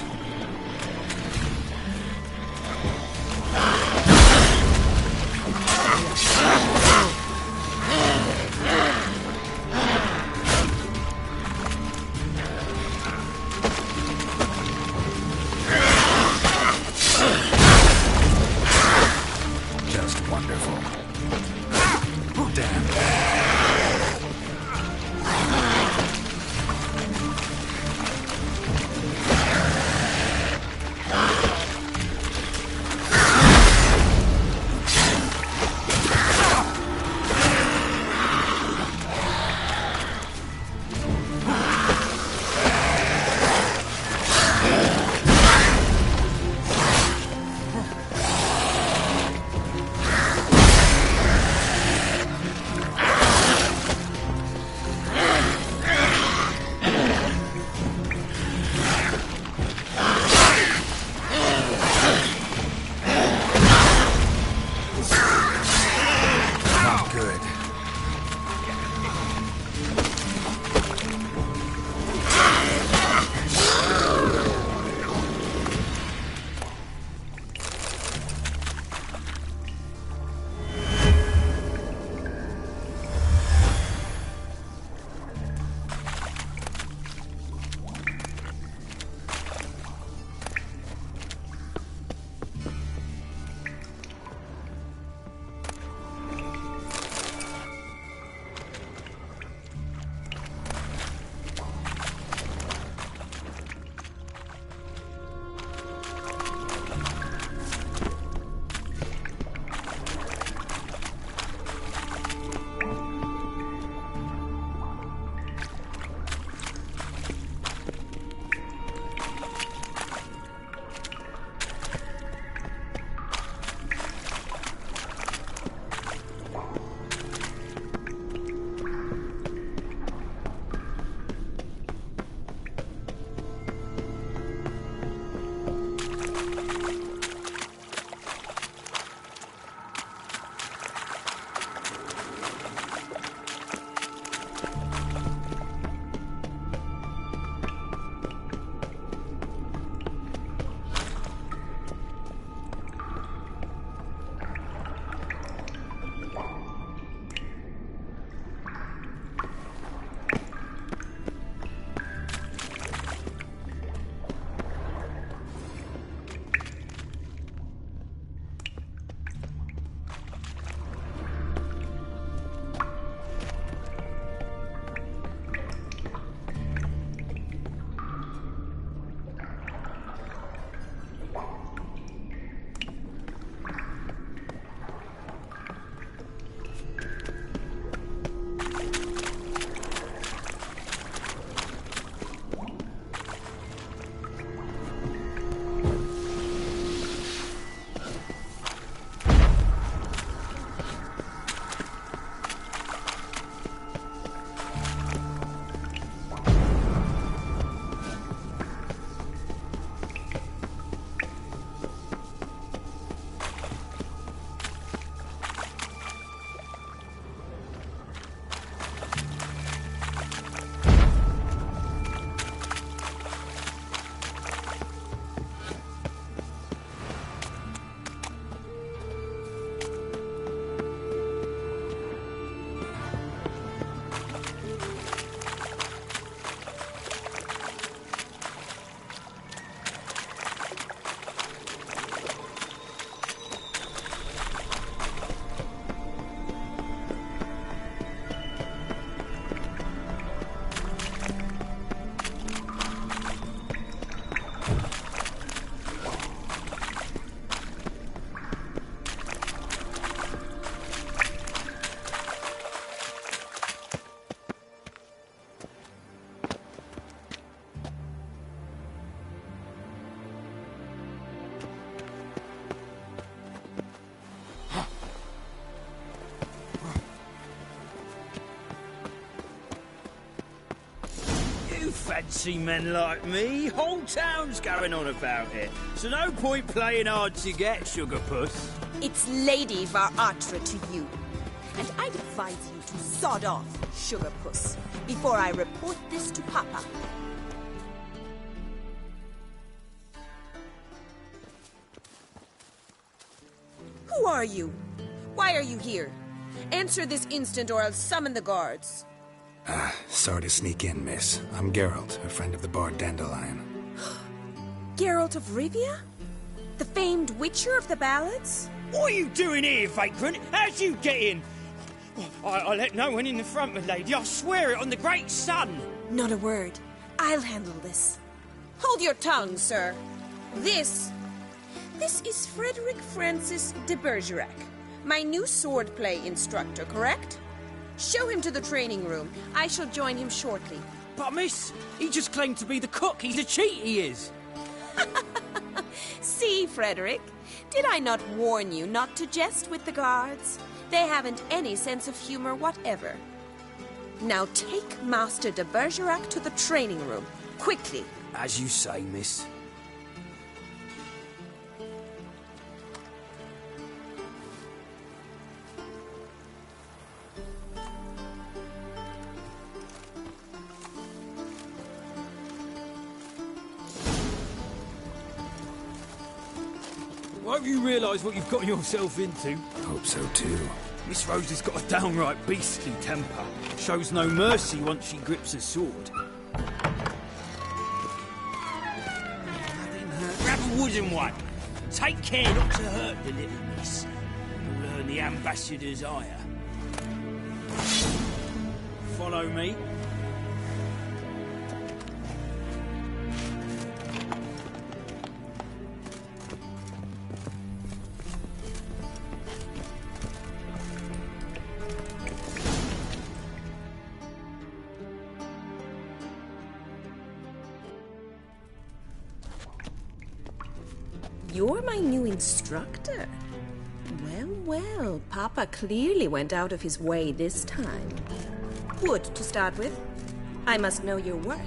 fancy men like me. Whole town's going on about it. So no point playing hard to get, sugar puss. It's Lady Varatra to you. And I'd advise you to sod off, sugar puss, before I report this to Papa. Who are you? Why are you here? Answer this instant or I'll summon the guards. Sorry to sneak in, miss. I'm Geralt, a friend of the bard Dandelion. Geralt of Rivia? The famed witcher of the ballads? What are you doing here, vagrant? How'd you get in? I let no one in the front, my lady. I swear it on the great sun. Not a word. I'll handle this. Hold your tongue, sir. This is Frederick Francis de Bergerac, my new swordplay instructor, correct? Show him to the training room. I shall join him shortly. But, miss, he just claimed to be the cook. He's a cheat, he is. See, Frederick, did I not warn you not to jest with the guards? They haven't any sense of humor whatever. Now take Master de Bergerac to the training room, quickly. As you say, miss. I hope you realise what you've got yourself into. Hope so too. Miss Rose has got a downright beastly temper. Shows no mercy once she grips a sword. Grab a wooden one. Take care not to hurt the little miss. You'll earn the ambassador's ire. Follow me. You're my new instructor. Well, well, Papa clearly went out of his way this time. Wood, to start with. I must know your worth.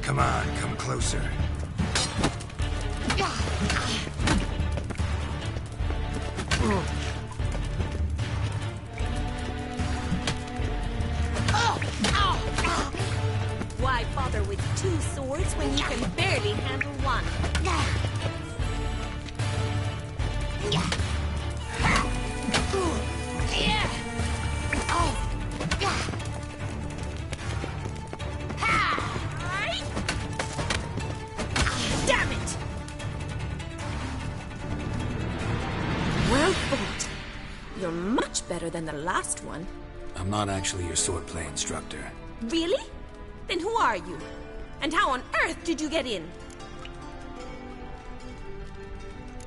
Come on, come closer. Why bother with two swords when you can barely handle one? Damn it! Well fought. You're much better than the last one. I'm not actually your swordplay instructor. Really? Then who are you? And how on earth did you get in?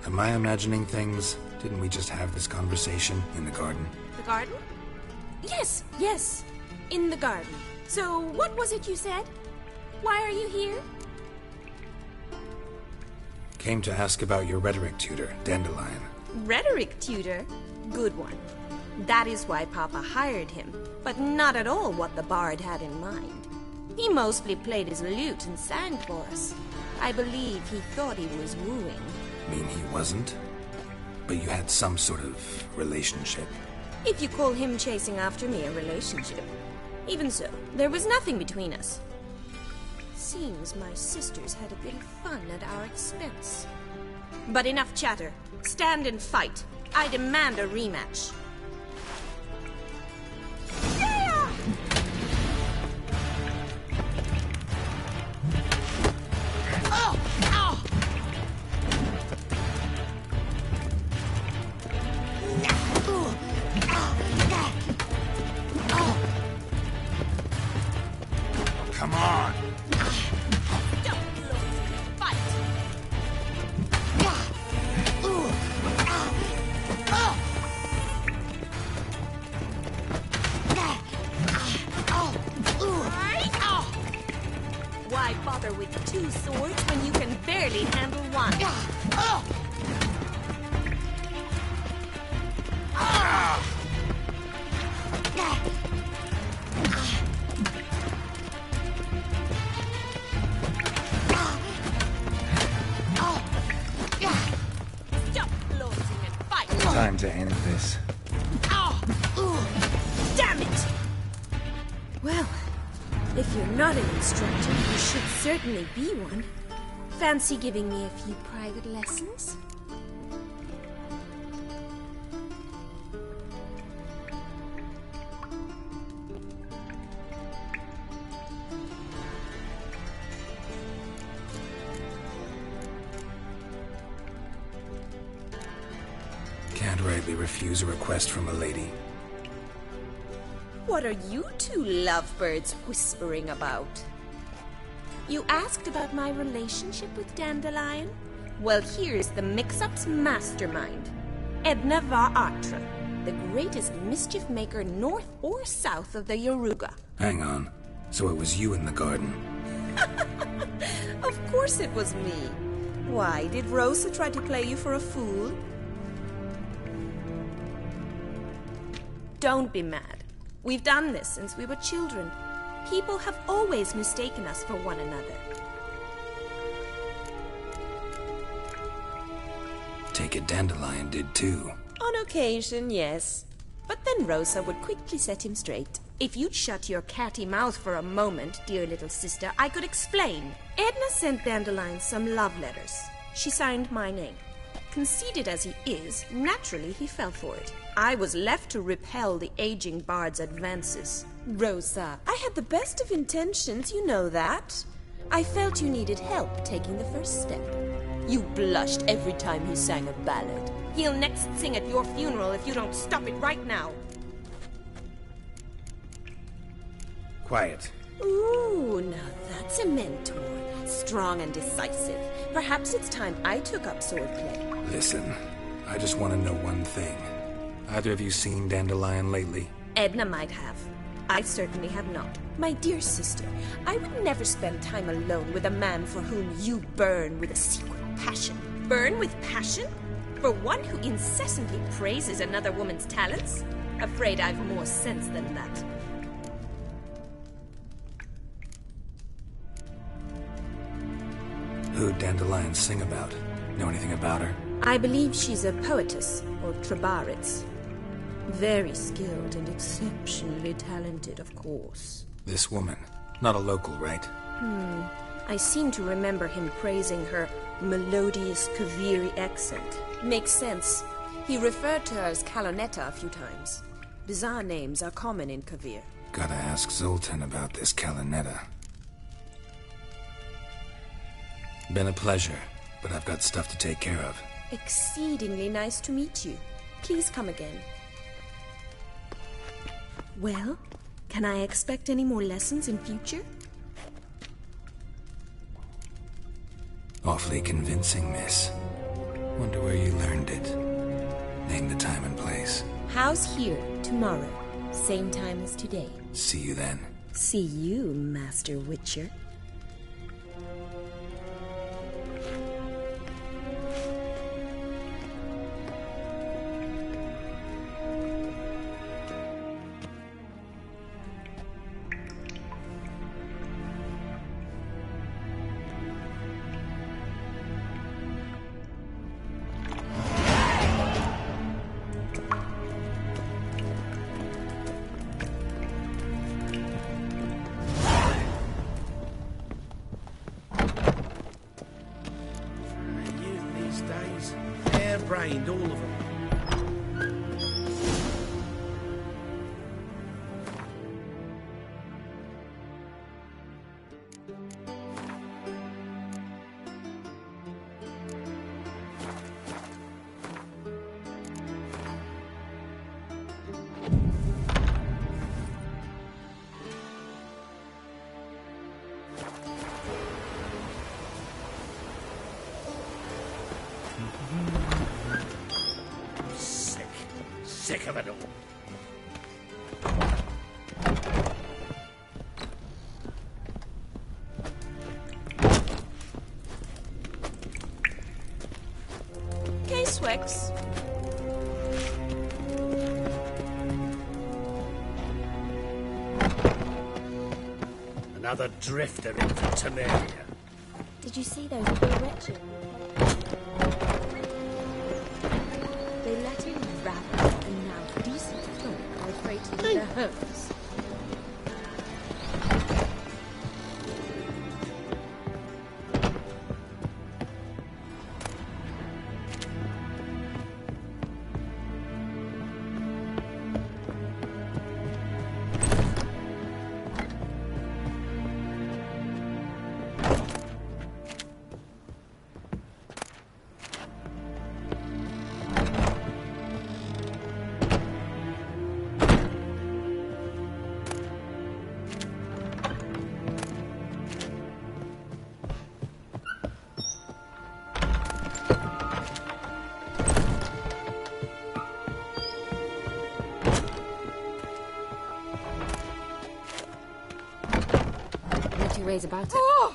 Am I imagining things? Didn't we just have this conversation in the garden? The garden? Yes, yes. In the garden. So, what was it you said? Why are you here? Came to ask about your rhetoric tutor, Dandelion. Rhetoric tutor? Good one. That is why Papa hired him, but not at all what the bard had in mind. He mostly played his lute and sang for us. I believe he thought he was wooing. Mean he wasn't? But you had some sort of relationship. If you call him chasing after me a relationship. Even so, there was nothing between us. Seems my sisters had a bit of fun at our expense. But enough chatter. Stand and fight. I demand a rematch. Come on! Don't look. Fight! suffer with 2 swords when you can barely handle one. Stop gloating and fight! Time to end this. Damn it! Well, if you're not an instructor, you should certainly be one. Fancy giving me a few private lessons? Can't rightly refuse a request from a lady. What are you 2 lovebirds whispering about? You asked about my relationship with Dandelion? Well, here's the mix-up's mastermind. Edna va Atra, the greatest mischief maker north or south of the Yoruga. Hang on. So it was you in the garden. Of course it was me. Why, did Rosa try to play you for a fool? Don't be mad. We've done this since we were children. People have always mistaken us for one another. Take it Dandelion did too. On occasion, yes. But then Rosa would quickly set him straight. If you'd shut your catty mouth for a moment, dear little sister, I could explain. Edna sent Dandelion some love letters. She signed my name. Conceited as he is, naturally he fell for it. I was left to repel the aging bard's advances. Rosa, I had the best of intentions, you know that. I felt you needed help taking the first step. You blushed every time he sang a ballad. He'll next sing at your funeral if you don't stop it right now. Quiet. Ooh, now that's a mentor. Strong and decisive. Perhaps it's time I took up swordplay. Listen, I just want to know one thing. Either of you seen Dandelion lately? Edna might have. I certainly have not. My dear sister, I would never spend time alone with a man for whom you burn with a secret passion. Burn with passion? For one who incessantly praises another woman's talents? Afraid I've more sense than that. Who'd Dandelion sing about? Know anything about her? I believe she's a poetess, or trabaritz. Very skilled and exceptionally talented, of course. This woman. Not a local, right? I seem to remember him praising her melodious Kaviri accent. Makes sense. He referred to her as Kalonetta a few times. Bizarre names are common in Kavir. Gotta ask Zoltan about this Kalonetta. Been a pleasure, but I've got stuff to take care of. Exceedingly nice to meet you. Please come again. Well, can I expect any more lessons in future? Awfully convincing, miss. Wonder where you learned it. Name the time and place. House here, tomorrow. Same time as today. See you then. See you, Master Witcher. Brained, all of them. Sick of it all. swags. Another drifter into Temeria. Did you see those poor wretches? They let him rabble, and now decent folk are afraid to leave their homes. Ways about it. Oh!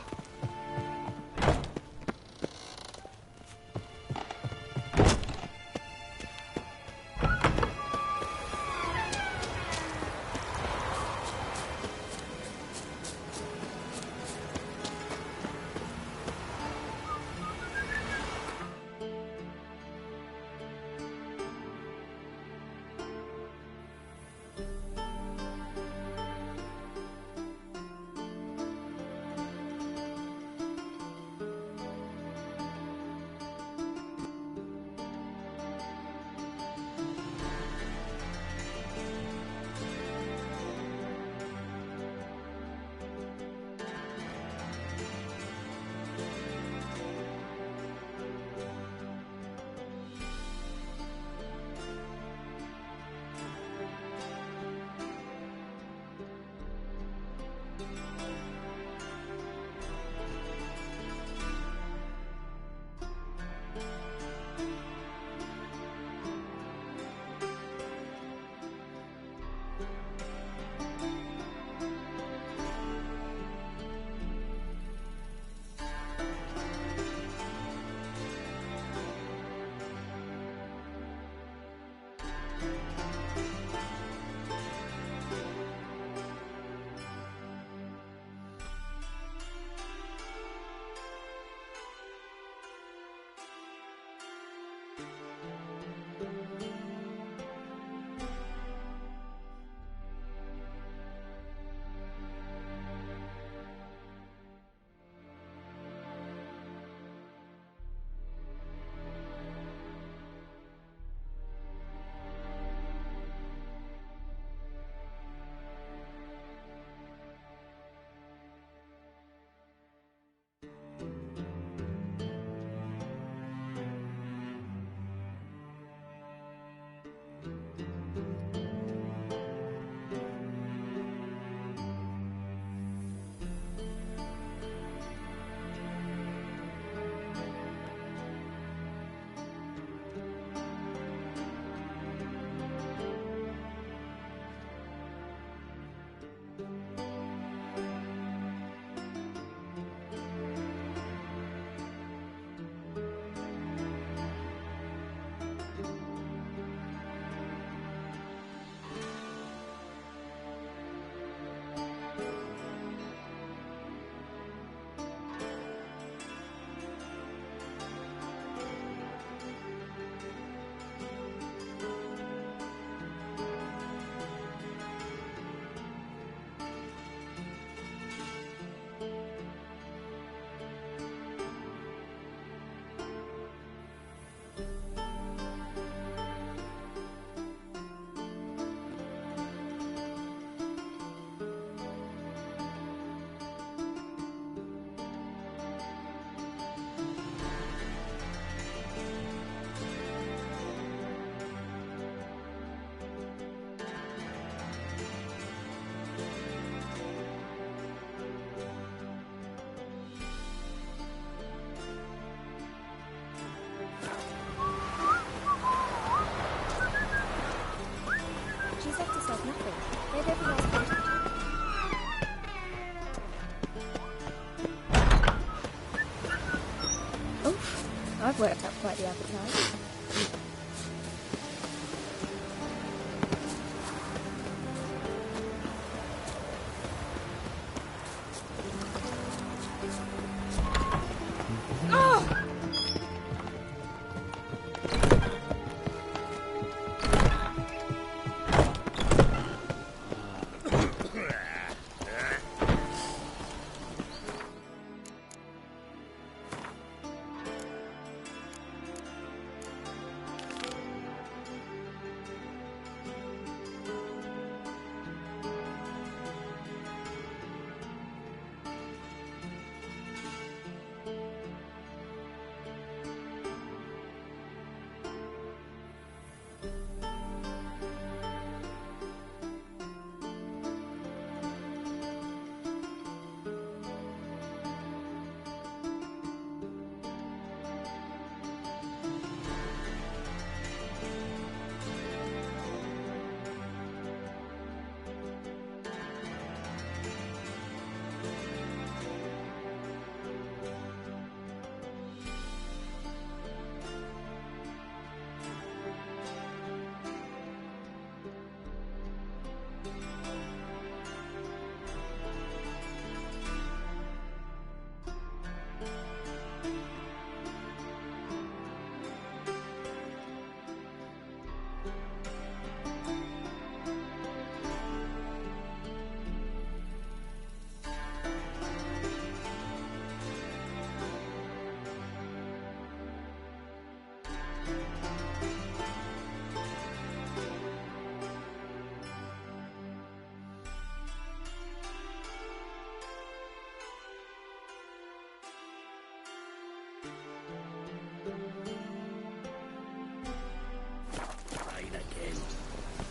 I've worked up quite the appetite.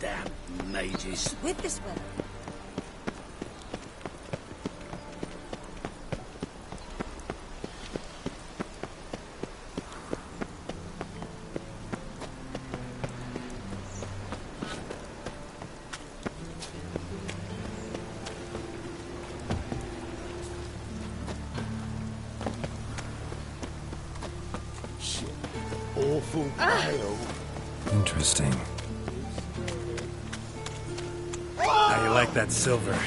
Damn mages. With this weather. Shit. Awful pale. Interesting. How you like that silver?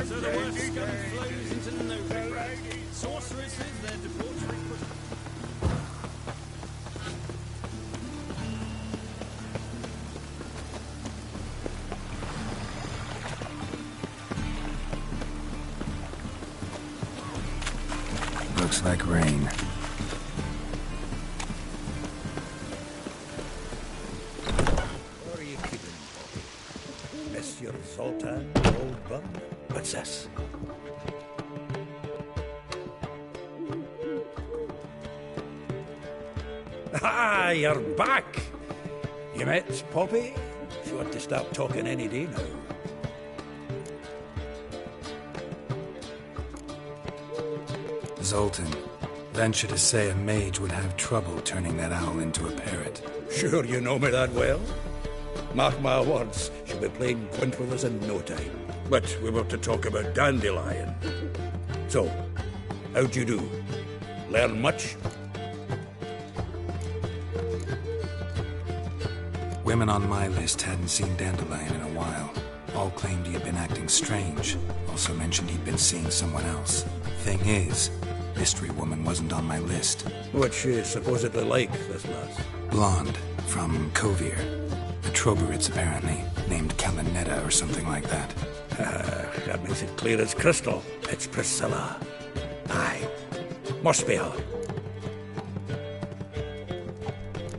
So the worst scum flows into nowhere. Sorceresses, their debauchery Looks like rain. What are you keeping, Poppy? Monsieur Zoltan, old bum? What's this? Ah, you're back! You met Poppy? She ought to stop talking any day now. Zoltan. Venture to say a mage would have trouble turning that owl into a parrot. Sure you know me that well? Mark my words, she'll be playing Gwent with us in no time. But we were to talk about Dandelion. So, how'd you do? Learn much? Women on my list hadn't seen Dandelion in a while. All claimed he had been acting strange. Also mentioned he'd been seeing someone else. Thing is, Mystery Woman wasn't on my list. What's she supposedly like, this lass? Blonde, from Kovir. A Troberitz, apparently, named Kalinetta or something like that. That makes it clear as crystal. It's Priscilla. Aye. Must be her.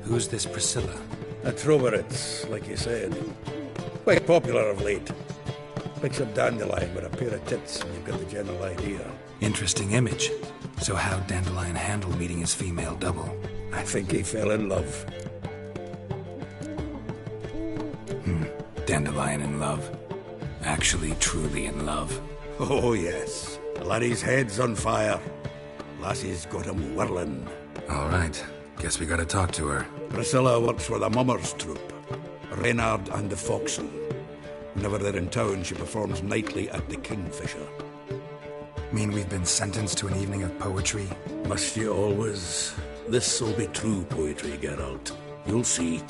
Who's this Priscilla? A Troberitz, like you said. Quite popular of late. Picture Dandelion with a pair of tits, and you've got the general idea. Interesting image. So how'd Dandelion handle meeting his female double? I think he fell in love. Dandelion in love. Actually, truly in love. Oh, yes. The laddie's head's on fire. Lassie's got him whirling. All right. Guess we gotta talk to her. Priscilla works for the Mummers troupe. Reynard and the Foxen. Whenever they're in town, she performs nightly at the Kingfisher. Mean we've been sentenced to an evening of poetry? Must you always? This'll be true poetry, Geralt. You'll see.